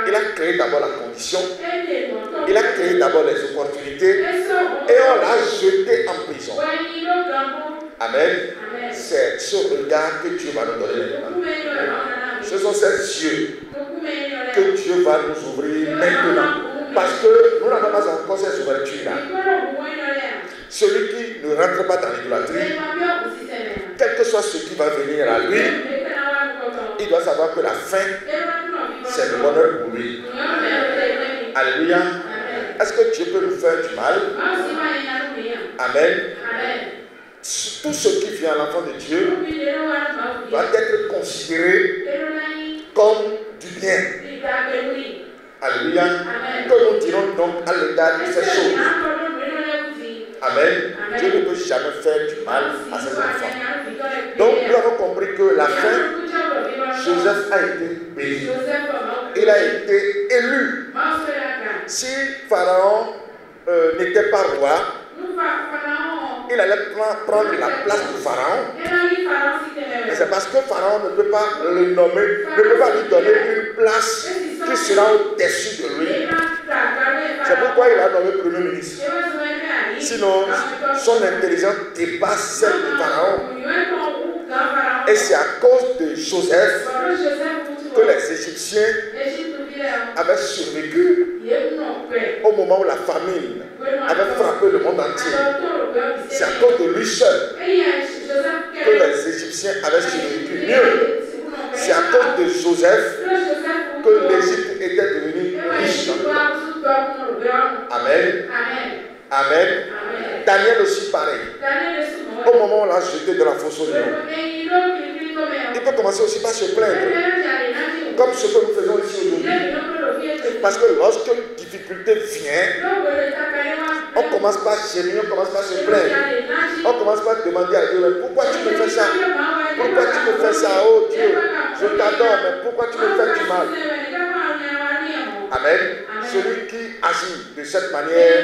il a créé d'abord la condition. Il a créé d'abord les opportunités. Et on l'a jeté en prison. Amen. C'est ce regard que Dieu va nous donner maintenant. Ce sont ces yeux que Dieu va nous ouvrir maintenant. Parce que nous n'avons pas encore ces ouvertures-là. Celui qui ne rentre pas dans l'idolâtrie, quel que soit ce qui va venir à lui, il doit savoir que la fin, c'est le bonheur pour lui. Alléluia. Est-ce que Dieu peut nous faire du mal? Amen. Tout ce qui vient à l'enfant de Dieu doit être considéré comme du bien. Alléluia. Que nous dirons donc à l'égard de ces choses. Amen. Dieu ne peut jamais faire du mal à ses enfants. Donc nous avons compris que la fin, Joseph a été béni. Il a été élu. Si Pharaon n'était pas roi, il allait prendre la place de Pharaon. Mais c'est parce que Pharaon ne peut pas le nommer, ne peut pas lui donner une place qui sera au-dessus de lui. C'est pourquoi il a nommé Premier ministre. Sinon, son intelligence dépasse celle de Pharaon. Et c'est à cause de Joseph que les Égyptiens avait survécu au moment où la famine avait frappé le monde entier. C'est à cause de lui seul que les Égyptiens avaient survécu mieux. C'est à cause de Joseph que l'Égypte était devenue riche dans le temps. Amen. Amen. Daniel aussi pareil. Au moment où on l'a jeté de la fosse au lion, il peut commencer aussi par se plaindre, comme ce que nous faisons ici aujourd'hui. Parce que lorsque une difficulté vient, on commence par gémir, on commence par se plaindre. On commence par demander à Dieu, mais pourquoi tu me fais ça? Pourquoi tu me fais ça? Oh Dieu, je t'adore, mais pourquoi tu me fais du mal? Amen. Celui qui agit de cette manière,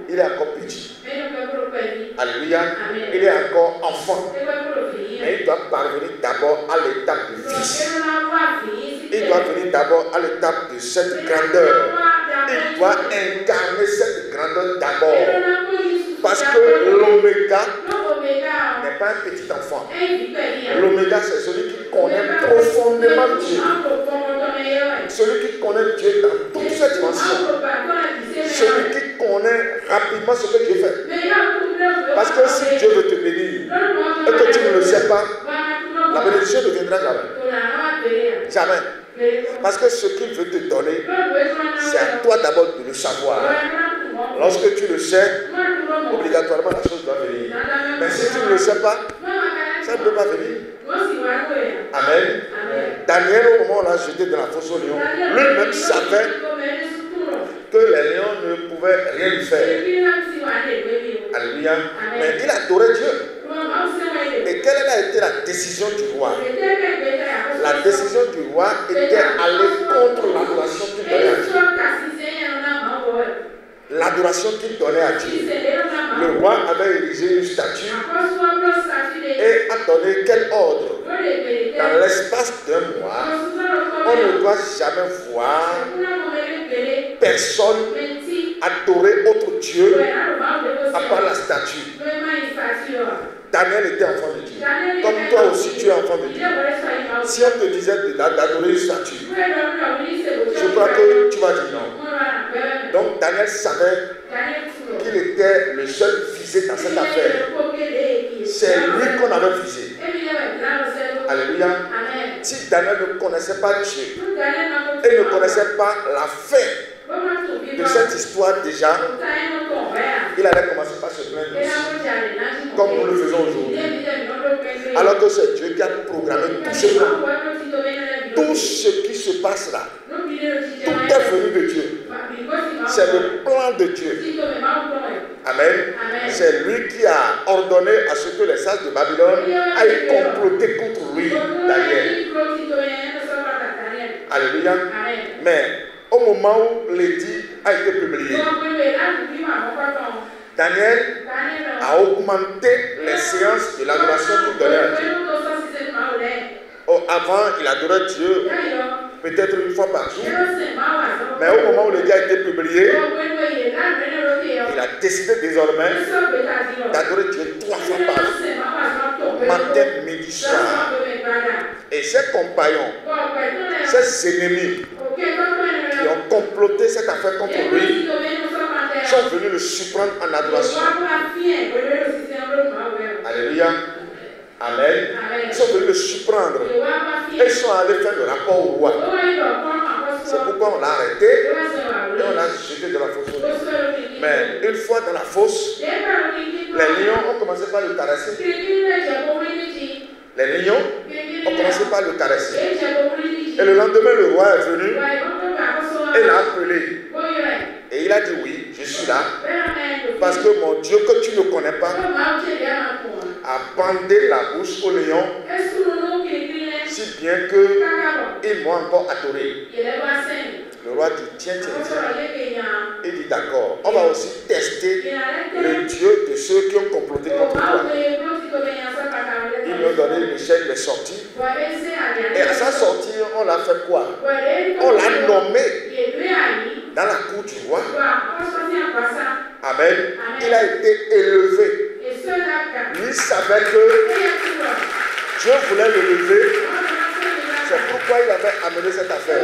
il est encore petit. Alléluia. Il est encore enfant. Mais il doit parvenir d'abord à l'étape du fils. Il doit venir d'abord à l'étape de cette grandeur. Il doit incarner cette grandeur d'abord. Parce que l'oméga n'est pas un petit enfant. L'oméga, c'est celui qui connaît profondément Dieu. Celui qui connaît Dieu dans toutes ses dimensions. Celui qui connaît rapidement ce que Dieu fait. Parce que si Dieu veut te bénir et que tu ne le sais pas, la bénédiction ne viendra jamais. Jamais. Parce que ce qu'il veut te donner, c'est à toi d'abord de le savoir. Lorsque tu le sais, obligatoirement la chose doit venir. Mais si tu ne le sais pas, ça ne peut pas venir. Amen. Daniel, au moment où on l'a jeté dans la fosse au lion, lui-même savait que les lions ne pouvaient rien lui faire. Alléluia. Mais il adorait Dieu. Et quelle a été la décision du roi? La décision du roi était aller contre l'adoration qu'il donnait à Dieu. L'adoration qu'il donnait à Dieu. Le roi avait érigé une statue et a donné quel ordre? Dans l'espace d'un mois, on ne doit jamais voir personne adorer autre Dieu à part la statue. Daniel était enfant de Dieu. Comme toi aussi tu es enfant de Dieu. Si on te disait d'adorer une statue, je crois que tu vas dire non. Donc Daniel savait qu'il était le seul visé dans cette affaire. C'est lui qu'on avait visé. Alléluia. Si Daniel ne connaissait pas Dieu et ne connaissait pas la fin de cette histoire déjà, il allait commencer par se plaindre aussi, comme nous le faisons aujourd'hui. Alors que c'est Dieu qui a programmé tout ce temps. Tout ce qui se passe là, tout est venu de Dieu. C'est le plan de Dieu. Amen. C'est lui qui a ordonné à ce que les sages de Babylone aillent comploter contre lui, Daniel. Alléluia. Mais au moment où l'édit a été publié, Daniel a augmenté les séances de l'adoration qu'il donnait à Dieu. Avant, il adorait Dieu peut-être une fois par jour. Mais au moment où l'édit a été publié, il a décidé désormais d'adorer Dieu 3 fois par jour. Matin, midi, soir. Et ses compagnons, ses ennemis qui ont comploté cette affaire contre lui, sont venus le surprendre en adoration. Alléluia. Amen. Ils sont venus le surprendre. Et ils sont allés faire le rapport au roi. C'est pourquoi on l'a arrêté et on l'a jeté dans la fosse. Mais une fois dans la fosse, les lions ont commencé par le caresser. Les lions ont commencé par le caresser. Et le lendemain, le roi est venu et l'a appelé. Et il a dit oui, je suis là. Parce que mon Dieu que tu ne connais pas a bandé la bouche au lion, si bien qu'ils m'ont encore adoré. Le roi dit tiens. Il dit d'accord, on va aussi tester le Dieu de ceux qui ont comploté contre toi. Ils lui ont donné une échelle, il est sorti. Et à sa sortie, on l'a fait quoi? On l'a nommé dans la cour du roi. Amen. Il a été élevé. Lui savait que Dieu voulait le lever. C'est pourquoi il avait amené cette affaire.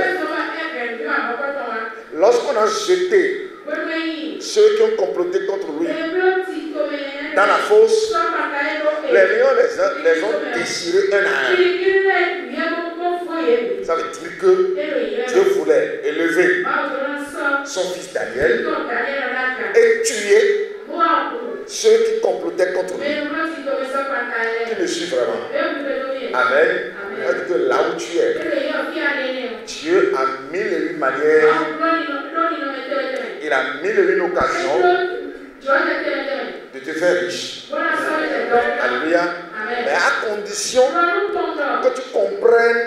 Lorsqu'on a jeté ceux qui ont comploté contre lui dans la fosse, les lions les ont déchirés un à un. Ça veut dire que Dieu voulait élever son fils Daniel et tuer ceux qui complotaient contre lui. Qui me suit vraiment? Amen. C'est-à-dire que là où tu es, Dieu a 1001 manières, il a 1001 occasions de te faire riche. Alléluia. Mais à condition que tu comprennes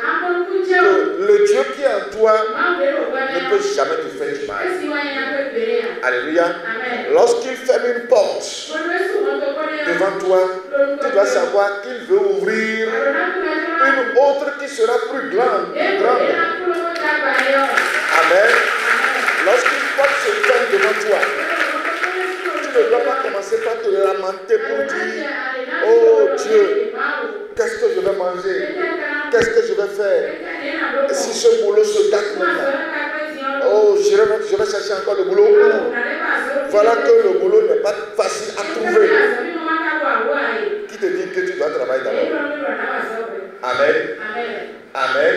que le Dieu qui est en toi ne peut jamais te faire du mal. Alléluia. Lorsqu'il ferme une porte devant toi, tu dois savoir qu'il veut ouvrir une autre qui sera plus grande. Amen. Lorsqu'une porte se ferme devant toi, tu ne dois pas commencer par te lamenter pour dire: oh Dieu, qu'est-ce que je vais manger? Qu'est-ce que je vais faire? Et si ce boulot se gâte maintenant, oh, je vais chercher encore le boulot. Voilà que le boulot n'est pas facile à trouver. Qui te dit que tu dois travailler d'abord? Amen. Amen.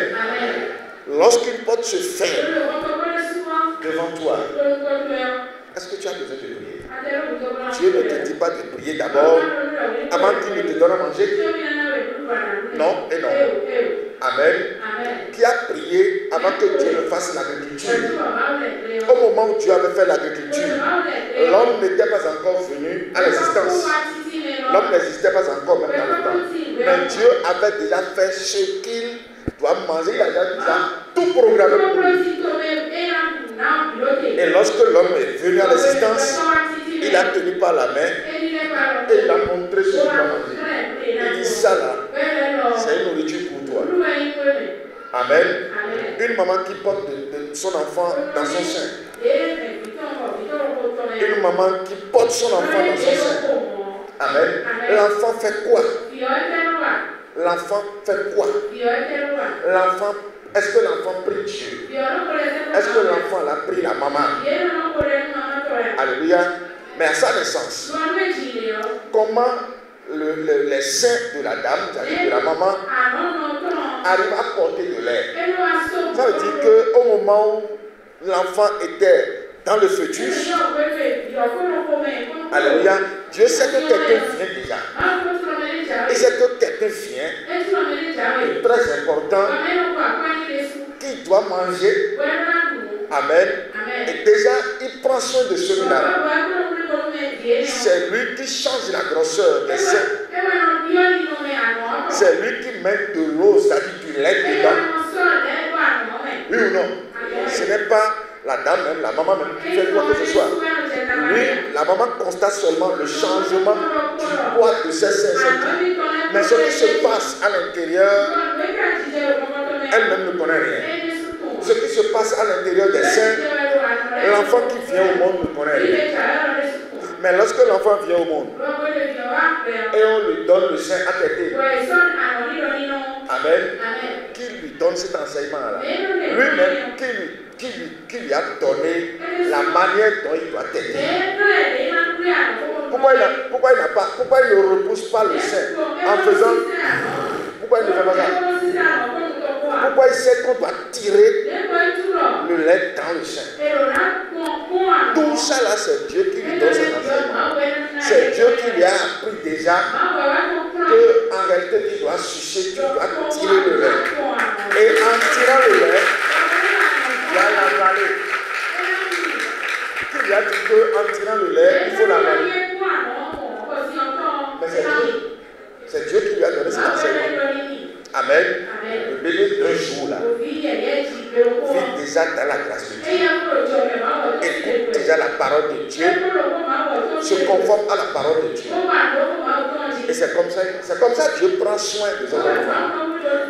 Lorsqu'une porte se ferme devant toi, est-ce que tu as besoin de prier? Dieu ne te dit pas de prier d'abord avant qu'il ne te donne à manger. Non et non. Amen. Qui a prié avant que Dieu ne fasse l'agriculture? Au moment où Dieu avait fait l'agriculture, l'homme n'était pas encore venu à l'existence. L'homme n'existait pas encore même dans le temps. Mais Dieu avait déjà fait ce qu'il doit manger. Il a déjà tout programmé pour lui. Et lorsque l'homme est venu à l'existence, il a tenu par la main et il a montré ce qu'il doit manger. Il dit: ça là, c'est une nourriture pour toi. Amen. Une maman qui porte son enfant dans son sein. Une maman qui porte son enfant dans son sein. Amen. L'enfant fait quoi? L'enfant fait quoi? L'enfant, est-ce que l'enfant prie Dieu? Est-ce que l'enfant a pris la maman? Alléluia. Mais à sa naissance, comment les seins de la dame, c'est-à-dire de la maman, arrivent à porter de lait? Ça veut dire qu'au moment où l'enfant était dans le fœtus, alléluia, Dieu sait que quelqu'un vient déjà. Il sait que quelqu'un vient, est très important, qui doit manger. Amen. Et déjà, il prend soin de celui-là. C'est lui qui change la grosseur des seins. C'est lui qui met de l'eau, c'est-à-dire du lait dedans. Oui ou non? Ce n'est pas la dame même, la maman même qui fait quoi que ce soit. Lui, la maman constate seulement le changement du poids de ses seins. Mais ce qui se passe à l'intérieur, elle-même ne connaît rien. Ce qui se passe à l'intérieur des seins, l'enfant qui vient au monde ne connaît rien. Mais lorsque l'enfant vient au monde et on lui donne le sein à téter, amen, qui lui donne cet enseignement-là? Lui-même qui lui a donné la manière dont il doit téter. Pourquoi il ne repousse pas le sein en faisant? Pourquoi il ne fait pas ça? Pourquoi il sait qu'on doit tirer le lait dans le sein? Tout ça là, c'est Dieu qui lui donne cet enseignement. C'est Dieu qui lui a appris déjà qu'en réalité tu dois sucer, tu dois tirer le lait. Et en tirant le lait, tu dois l'avaler. Qui lui a dit qu'en tirant le lait, il faut l'avaler? Mais c'est Dieu qui lui a donné cet enseignement. Amen. Le bébé d'un jour là vit déjà dans la grâce de Dieu. Écoute déjà la parole de Dieu. Se conforme à la parole de Dieu. Et c'est comme ça que Dieu prend soin de ses enfants.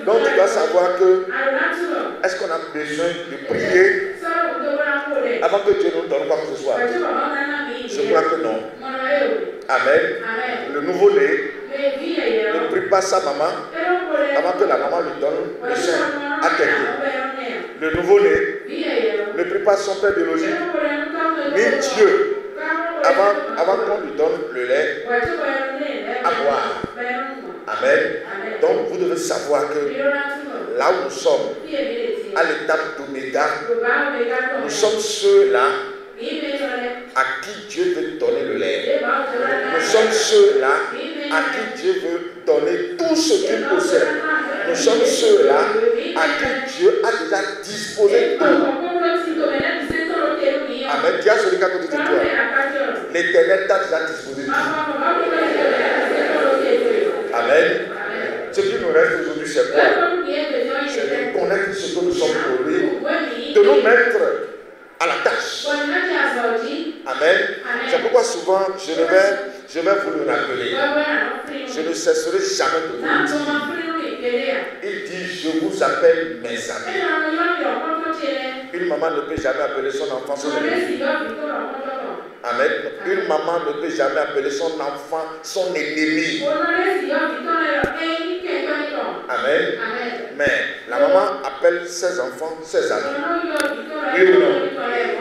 Donc tu dois savoir que est-ce qu'on a besoin de prier avant que Dieu nous donne quoi que ce soit? Je crois que non. Amen. Le nouveau-né ne prie pas sa maman avant que la maman lui donne le sein à téter. Le nouveau-né Ne prie pas son père biologique, mais Dieu. Avant qu'on lui donne le lait à boire. Amen. Donc vous devez savoir que là où nous sommes, à l'étape d'Oméga, nous sommes ceux-là à qui Dieu veut donner le lait. Nous sommes ceux-là à qui Dieu veut donner tout ce qu'il possède. Nous sommes ceux-là à qui Dieu a déjà disposé tout. Amen. Dis à celui qui a côté de toi, l'Éternel t'a déjà disposé tout. Amen. Ce qui nous reste aujourd'hui, c'est quoi? C'est de connaître ce que nous sommes pour lui, de nous mettre à la tâche. Amen. C'est pourquoi souvent je vais vous le rappeler. Je ne cesserai jamais de vous le dire. Il dit, je vous appelle mes amis. Une maman ne peut jamais appeler son enfant son ennemi. Amen. Une maman ne peut jamais appeler son enfant son ennemi. Amen. Mais la maman appelle ses enfants ses amis. Oui ou non?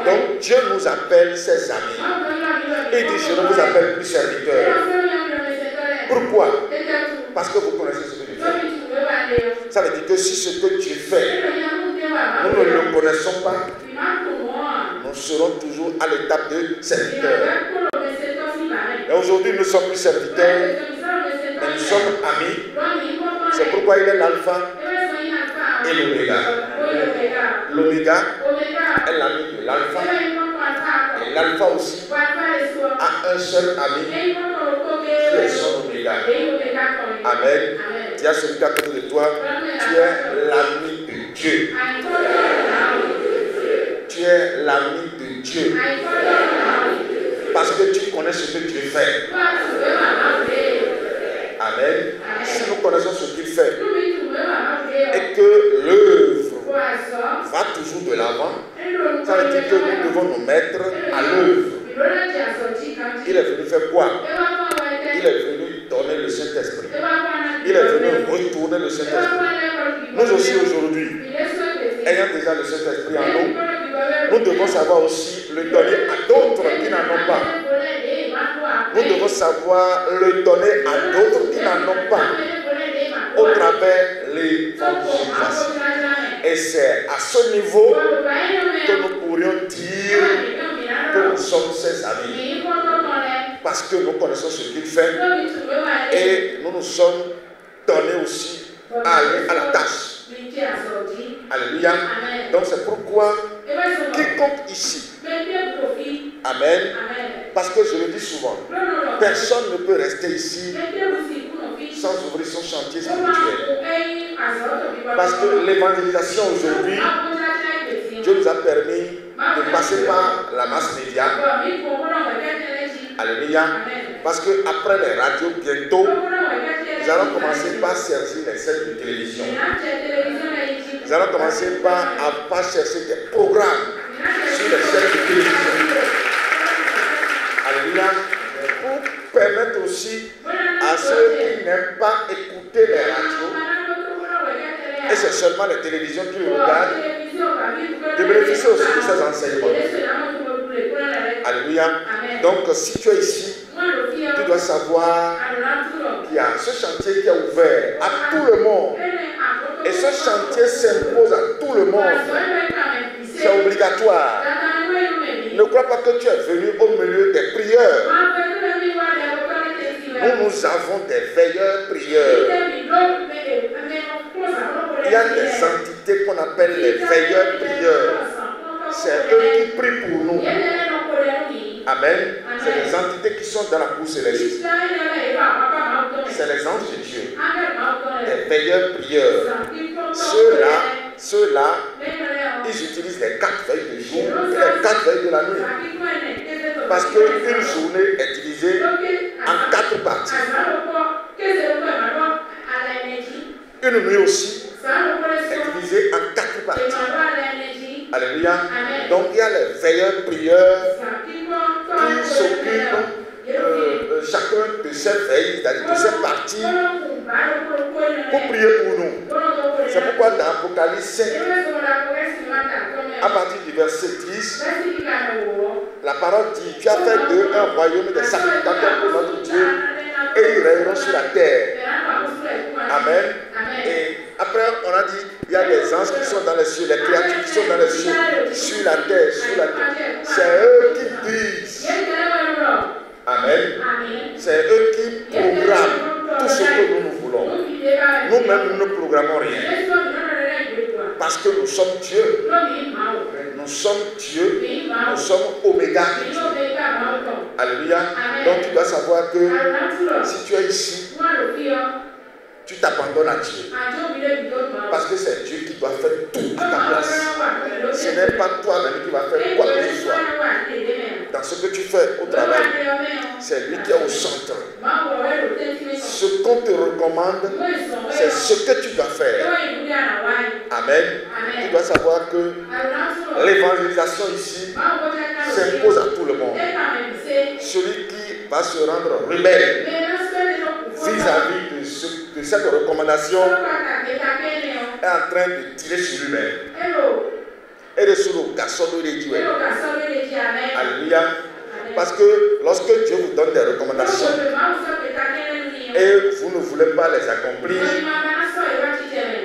Donc Dieu nous appelle ses amis. Il dit, je ne vous appelle plus serviteurs. Pourquoi? Parce que vous connaissez ce que Dieu fait. Ça veut dire que si ce que Dieu fait, nous ne le connaissons pas, nous serons toujours à l'étape de serviteurs. Et aujourd'hui, nous ne sommes plus serviteurs, mais nous sommes amis. C'est pourquoi il est l'alpha et l'oméga. L'oméga est l'ami de l'alpha. Et l'alpha aussi a un seul ami qui est son oméga. Amen. Dis à celui qui est à côté de toi, tu es l'ami de Dieu. Tu es l'ami de Dieu. Parce que tu connais ce que Dieu fait. Amen. Si nous connaissons ce qu'il fait et que l'œuvre va toujours de l'avant, ça veut dire que nous devons nous mettre à l'œuvre. Il est venu faire quoi? Il est venu donner le Saint-Esprit. Il est venu retourner le Saint-Esprit. Nous aussi aujourd'hui, ayant déjà le Saint-Esprit en nous, nous devons savoir aussi le donner à d'autres qui n'en ont pas. Nous devons savoir le donner à d'autres qui n'en ont pas au travers l'évangélisation. Et c'est à ce niveau que nous pourrions dire que nous sommes ses amis. Parce que nous connaissons ce qu'il fait et nous nous sommes donnés aussi à aller à la tâche. Alléluia. Donc c'est pourquoi quiconque ici, amen, parce que je le dis souvent, personne ne peut rester ici sans ouvrir son chantier spirituel. Parce que l'évangélisation aujourd'hui, Dieu nous a permis de passer par la masse média. Alléluia. Parce que après les radios, bientôt, nous allons commencer par chercher les chaînes de télévision. Nous allons commencer par chercher des programmes sur les chaînes de télévision. Alléluia. Pour permettre aussi à ceux qui n'aiment pas écouter les radios, et c'est seulement les télévisions qui regardent, de bénéficier aussi de ces enseignements. Alléluia. Donc si tu es ici, tu dois savoir qu'il y a ce chantier qui est ouvert à tout le monde. Et ce chantier s'impose à tout le monde. C'est obligatoire. Ne crois pas que tu es venu au milieu des prieurs. Nous avons des veilleurs prieurs. Il y a des entités qu'on appelle les veilleurs prieurs. C'est eux qui prient pour nous. Amen. C'est des entités qui sont dans la cour céleste. C'est les anges de Dieu. Des veilleurs prieurs. Ceux-là, ils utilisent les 4 veilles de jour et les 4 veilles de la nuit. Parce qu'une journée est divisée en 4 parties. Une nuit aussi est divisée en 4 parties. Alléluia. Donc il y a les veilleurs prieurs qui s'occupent chacun de ses veilles, c'est-à-dire de ses parties, pour prier pour nous. C'est pourquoi pourquoi dans Apocalypse 5, à partir du verset 10, la parole dit, tu as fait d'eux un royaume des sacrificateurs pour notre Dieu et ils règneront sur la terre. Amen. Et après, on a dit, il y a des anges qui sont dans les cieux, les créatures qui sont dans les cieux, sur la terre, sur la terre. C'est eux qui disent. Amen. C'est eux qui programment tout ce que nous voulons. Nous-mêmes, nous ne programmons rien. Parce que nous sommes Dieu. Nous sommes Dieu. Nous sommes Oméga. Alléluia. Donc tu dois savoir que si tu es ici, tu t'abandonnes à Dieu. Parce que c'est Dieu qui doit faire tout à ta place. Ce n'est pas toi-même qui va faire quoi que ce soit. Dans ce que tu fais au travail, c'est lui qui est au centre. Ce qu'on te recommande, c'est ce que tu dois faire. Amen. Tu dois savoir que l'évangélisation ici s'impose à tout le monde. Celui qui va se rendre rebelle vis-à-vis de cette recommandation est en train de tirer sur lui-même. Et de sur le garçon de Dieu. Alléluia. Parce que lorsque Dieu vous donne des recommandations et vous ne voulez pas les accomplir,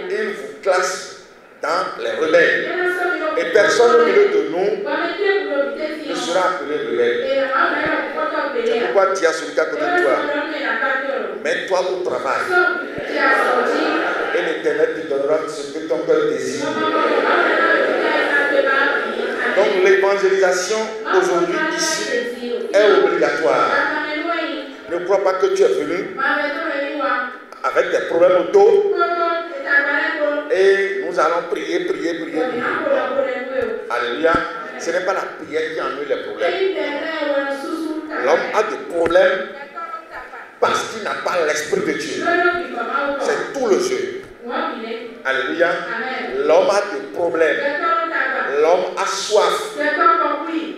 il vous classe dans les rebelles. Et personne au milieu de nous ne sera appelé rebelle. C'est pourquoi tu as celui qui est à côté de toi. Mets-toi au travail. Et l'Éternel te donnera ce que ton cœur désire. Donc l'évangélisation aujourd'hui ici est obligatoire. Ne crois pas que tu es venu avec des problèmes au dos et nous allons prier. Alléluia. Ce n'est pas la prière qui ennuie les problèmes. L'homme a des problèmes parce qu'il n'a pas l'esprit de Dieu. C'est tout le jeu. Alléluia. L'homme a des problèmes. L'homme a soif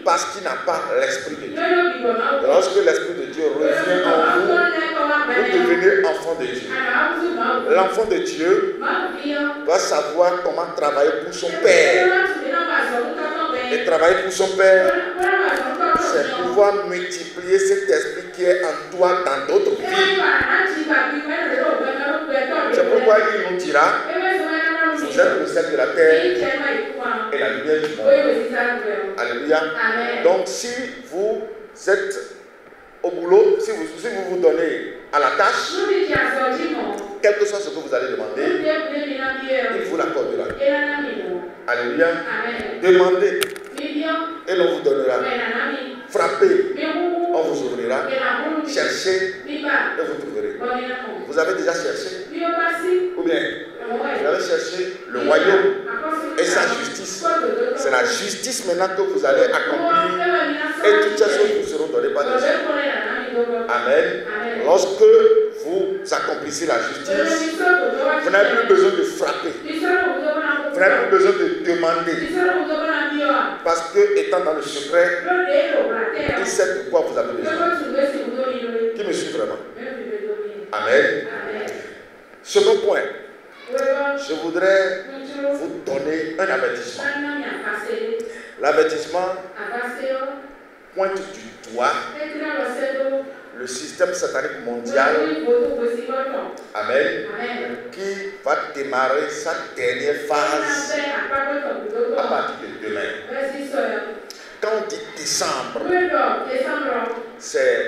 parce qu'il n'a pas l'esprit de Dieu. Lorsque l'esprit de Dieu revient en vous, vous devenez enfant de Dieu. L'enfant de Dieu doit savoir comment travailler pour son Père. Et travailler pour son Père, c'est pouvoir multiplier cet esprit qui est en toi dans d'autres vies. C'est pourquoi il nous dira, vous êtes le sel de la terre et la lumière du monde. Alléluia. Donc si vous êtes au boulot, si vous vous donnez à la tâche, quel que soit ce que vous allez demander, il vous l'accordera. Alléluia. Demandez et l'on vous donnera. Frappez, on vous ouvrira. Cherchez et vous trouverez. Vous avez déjà cherché? Ou bien vous avez cherché le royaume et sa justice. C'est la justice maintenant que vous allez accomplir et toutes ces choses vous seront données par Dieu. Amen. Lorsque vous accomplissez la justice, vous n'avez plus besoin de frapper. Vous n'avez plus besoin de demander. Parce que, étant dans le secret, il sait de quoi vous avez besoin. Qui me suit vraiment? Amen. Second point, je voudrais vous donner un avertissement. L'avertissement pointe du doigt le système satanique mondial, amen, qui va démarrer sa dernière phase à partir de demain. Quand on dit décembre, c'est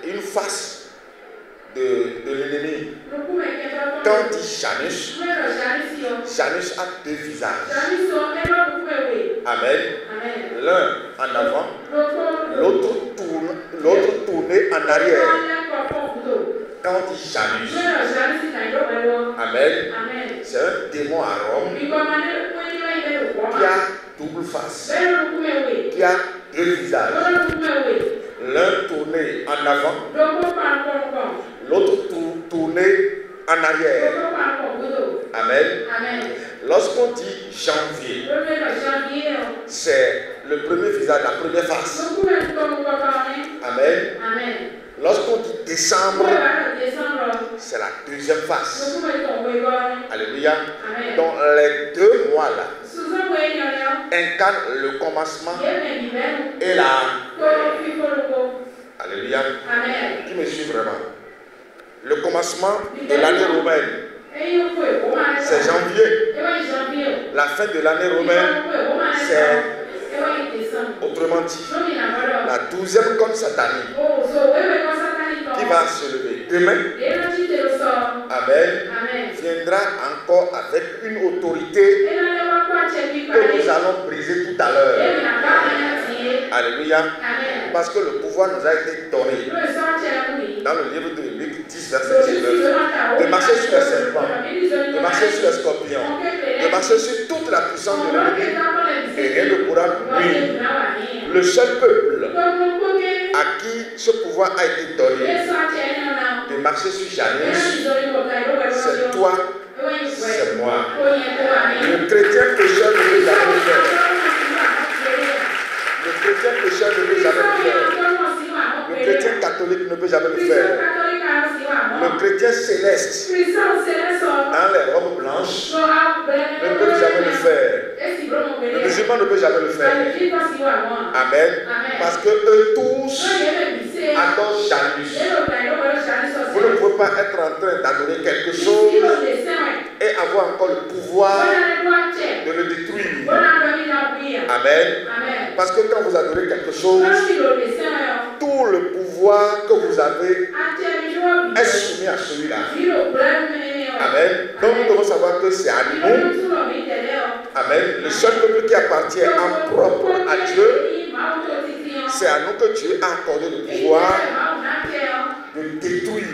une face de l'ennemi. Quand on dit Janus, Janus a deux visages. Amen. L'un en avant, l'autre tourné en arrière. Quand on dit Janus, amen, c'est un démon à Rome qui a double face, qui a deux visages. L'un tourné en avant, l'autre tourné en arrière. Amen. Lorsqu'on dit janvier, c'est le premier visage, la première face. Amen. Lorsqu'on dit décembre, c'est la deuxième phase. Alléluia. Donc les 2 mois là incarnent le commencement et la... Alléluia. Qui me suit vraiment? Le commencement de l'année romaine, c'est janvier. La fin de l'année romaine, c'est... Autrement dit, la 12e compte satanique qui va se lever demain, amen, viendra encore avec une autorité que nous allons briser tout à l'heure. Alléluia. Parce que le pouvoir nous a été donné dans le livre de Luc 10, verset 19, de marcher sur les serpents, de marcher sur les scorpions, de marcher sur toute la puissance de l'ennemi, et rien ne pourra nuire. Le seul peuple à qui ce pouvoir a été donné de marcher sur Janus, c'est toi, c'est moi. Le chrétien pécheur ne peut jamais le faire. Le chrétien pécheur ne peut jamais le faire. Le chrétien catholique ne peut jamais le faire. Le chrétien céleste, dans les robes blanches, ne peut jamais le faire. Le musulman ne peut jamais le faire. Amen. Parce que eux tous adorent Janus. Vous ne pouvez pas être en train d'adorer quelque chose et avoir encore le pouvoir de le détruire. Amen. Parce que quand vous adorez quelque chose, tout le pouvoir que vous avez est soumis à celui-là. Amen. Donc nous devons savoir que c'est à nous. Amen. Le seul peuple qui appartient en propre à Dieu, c'est à nous que Dieu a accordé le pouvoir de détruire,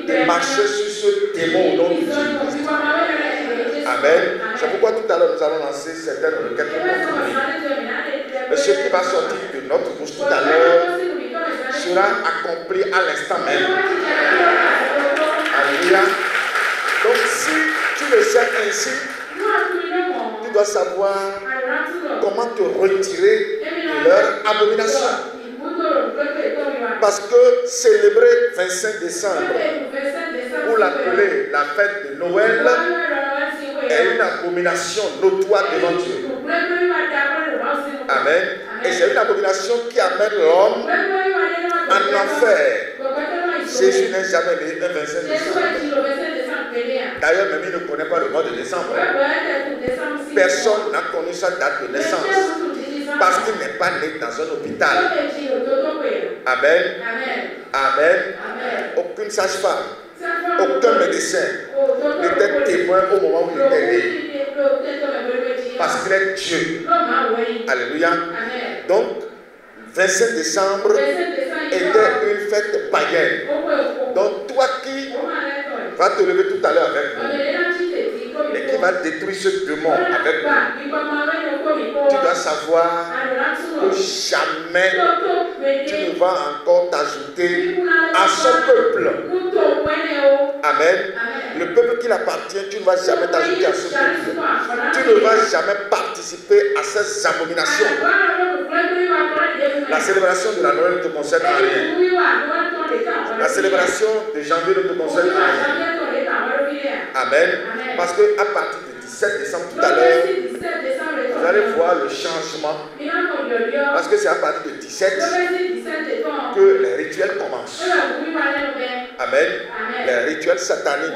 de marcher sur ce démon au nom de Jésus. Amen. C'est pourquoi tout à l'heure nous allons lancer certaines requêtes. Mais ce qui va sortir de notre bouche tout à l'heure sera accompli à l'instant même. Alléluia. Donc si tu le sais ainsi, tu dois savoir comment te retirer de leur abomination. Parce que célébrer 25 décembre, ou l'appeler la fête de Noël, est une abomination notoire devant Dieu. Amen. Et c'est une abomination qui amène l'homme en enfer. Jésus n'est jamais né un 25 décembre. D'ailleurs, même il ne connaît pas le mois de décembre. Personne n'a connu sa date de naissance. Parce qu'il n'est pas né dans un hôpital. Amen. Amen. Aucune sage-femme, aucun médecin n'était témoin au moment où il était né. Parce qu'il est Dieu. Alléluia. Donc, 25 décembre était une fête païenne. Donc, toi qui vas te lever tout à l'heure avec nous et qui va détruire ce démon avec nous, tu dois savoir que jamais tu ne vas encore t'ajouter à son peuple. Amen. Le peuple qui l'appartient, tu ne vas jamais t'ajouter à ce peuple. Tu ne vas jamais participer à ces abominations. La célébration de la Noël ne te concerne à rien. La célébration de janvier ne te concerne à rien. Amen. Parce qu'à partir du 17 décembre tout à l'heure, vous allez voir le changement. Parce que c'est à partir du 17 que les rituels commencent. Amen. Les rituels sataniques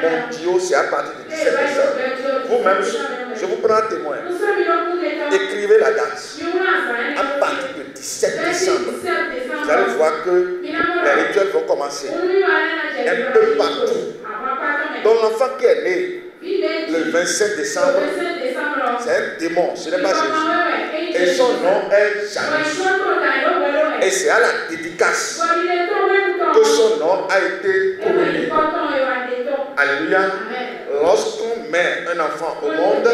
mondiaux, c'est à partir du 17 décembre. Vous-même, je vous prends témoin. Écrivez la date. À partir du 17 décembre, vous allez voir que les rituels vont commencer. Un peu partout. Donc l'enfant qui est né le 25 décembre, c'est un démon, ce n'est pas Jésus. Et son nom est Janus. Et c'est à la dédicace que son nom a été communiqué. Alléluia. Lorsqu'on met un enfant au monde,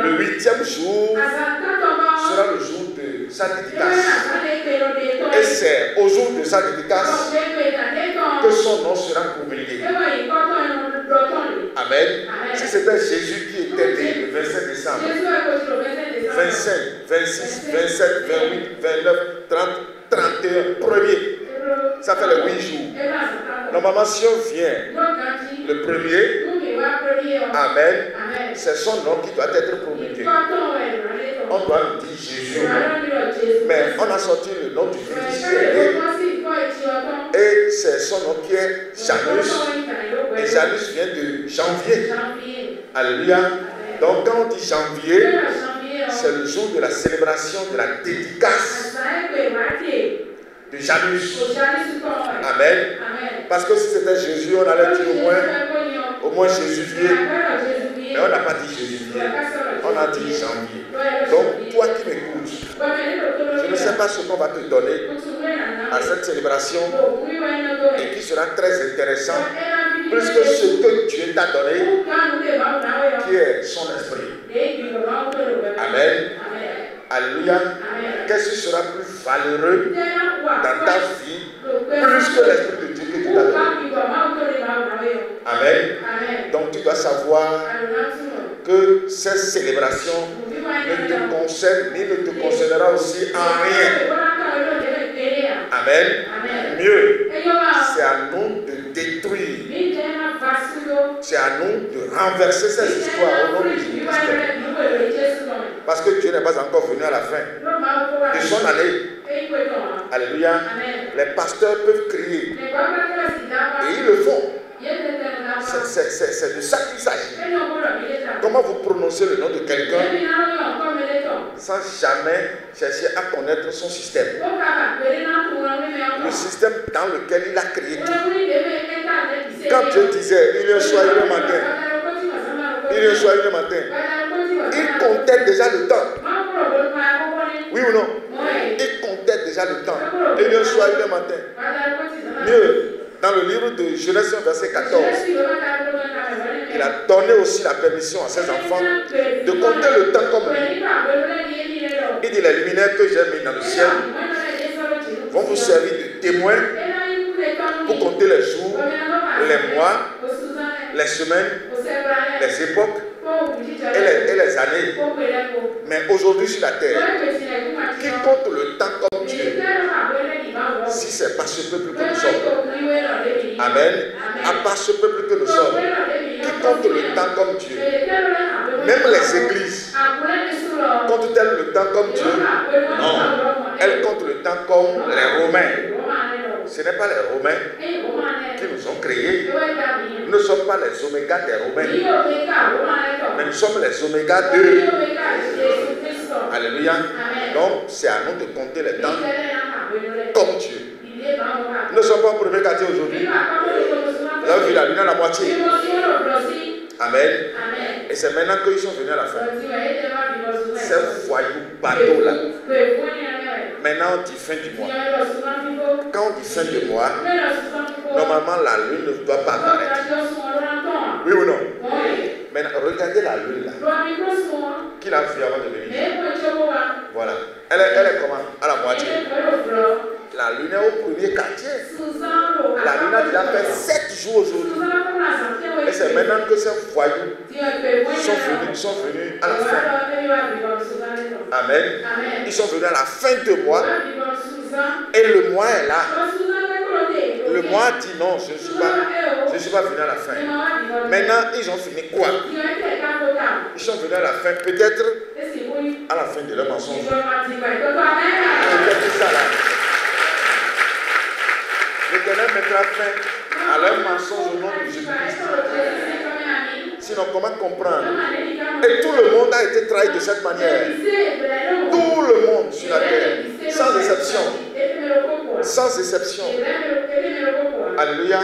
le 8e jour sera le jour de sa dédicace. Et c'est au jour de sa dédicace que son nom sera communiqué. Amen. Si c'était Jésus qui était né le 25 décembre, 25, 26, 27, 28, 29, 30, 31, 1er, ça fait les 8 jours. Normalement, si on vient le premier, Amen, c'est son nom qui doit être promulgué. On doit dire Jésus. Mais on a sorti le nom du Fils et c'est son nom qui est Janus. Et Janus vient de janvier. Alléluia. Donc quand on dit janvier, c'est le jour de la célébration de la dédicace de Janus. Amen. Parce que si c'était Jésus, on allait dire au moins Jésus-vier. Mais on n'a pas dit Jésus-vier. On a dit janvier. Donc toi qui m'écoutes, je ne sais pas ce qu'on va te donner à cette célébration et qui sera très intéressant, plus que ce que Dieu t'a donné, qui est son esprit. Amen. Alléluia. Qu'est-ce qui sera plus valeureux dans ta vie, plus que l'esprit de Dieu que tu t'as donné? Amen. Donc tu dois savoir que cette célébration ne te concerne ni ne te concernera aussi en rien. Amen. Mieux, c'est à nous de détruire. C'est à nous de renverser cette histoire au nom de Jésus-Christ. Parce que Dieu n'est pas encore venu à la fin de son année. Alléluia. Les pasteurs peuvent crier. Et ils le font. C'est de ça qu'il s'agit. Comment vous prononcez le nom de quelqu'un sans jamais chercher à connaître son système? Le système dans lequel il a créé tout. Quand Dieu disait, il y a un soir et un matin, il y a un soir et un matin, il comptait déjà le temps. Oui ou non? Il comptait déjà le temps. Il y a un soir et un matin. Mieux, dans le livre de Genèse, verset 14, il a donné aussi la permission à ses enfants de compter le temps comme lui. Il dit, les luminaires que j'ai mis dans le ciel vont vous servir de témoins pour compter les jours, les mois, les semaines, les époques et les années. Mais aujourd'hui sur la terre, qui compte le temps comme Dieu? Si c'est pas ce peuple que nous sommes. Amen. À part ce peuple que nous sommes, qui compte le temps comme Dieu? Même les églises, comptent-elles le temps comme Dieu? Non. Elles comptent le temps comme les Romains. Ce n'est pas les Romains qui nous ont créés. Nous ne sommes pas les omégas des Romains. Mais nous sommes les omégas d'eux. Alléluia. Donc, c'est à nous de compter les temps comme Dieu. Nous ne sommes pas au premier quartier aujourd'hui. Vous avez vu la lune à la moitié. Amen. Et c'est maintenant qu'ils sont venus à la fin. Ces voyous bateaux là. Maintenant on dit fin du mois. Quand on dit fin du mois, normalement la lune ne doit pas apparaître. Oui ou non? Maintenant regardez la lune là. Qui l'a vu avant de venir? Voilà. Elle est comment? À la moitié. La lune est au premier quartier. La lune a déjà fait 7 jours aujourd'hui. Et c'est maintenant que ces voyous sont venus à la fin. Amen. Ils sont venus à la fin de mois. Et le mois est là. Le mois dit non, je ne suis pas venu à la fin. Maintenant, ils ont fini quoi? Ils sont venus à la fin, peut-être à la fin de leur mensonge. Peut-être ça là. L'Éternel mettra fin à leur mensonge au nom de Jésus-Christ. Sinon, comment comprendre? Et tout le monde a été trahi de cette manière. Tout le monde sur la terre, sans exception. Sans exception. Alléluia.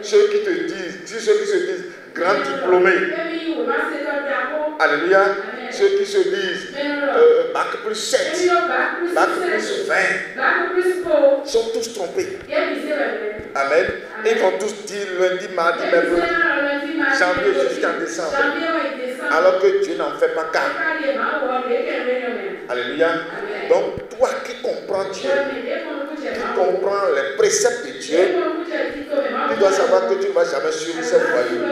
Ceux qui te disent, ceux qui se disent grands diplômés. Alléluia. Ceux qui se disent bac plus 7, bac plus 20, sont tous trompés. Amen. Ils vont tous dire lundi, mardi, mercredi, janvier jusqu'en décembre. Alors que Dieu n'en fait pas cas. Alléluia. Donc, toi qui comprends Dieu, qui comprends les préceptes de Dieu, tu dois savoir que tu ne vas jamais suivre ces voyous.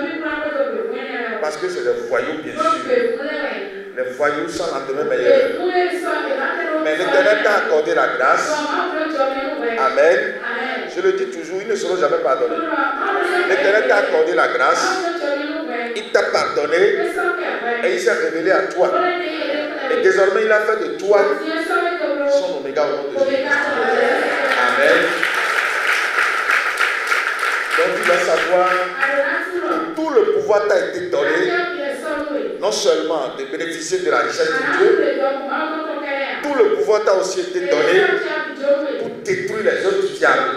Parce que c'est des voyous, bien sûr. Les voyous sont lendemain meilleurs. Mais l'Éternel t'a accordé la grâce. Amen. Je le dis toujours, ils ne seront jamais pardonnés. L'Éternel t'a accordé la grâce, il t'a pardonné et il s'est révélé à toi. Et désormais, il a fait de toi son oméga au nom de Jésus. Amen. Donc tu dois savoir que tout le pouvoir t'a été donné, non seulement de bénéficier de la richesse de Dieu, tout le pouvoir t'a aussi été donné pour détruire les œuvres du diable.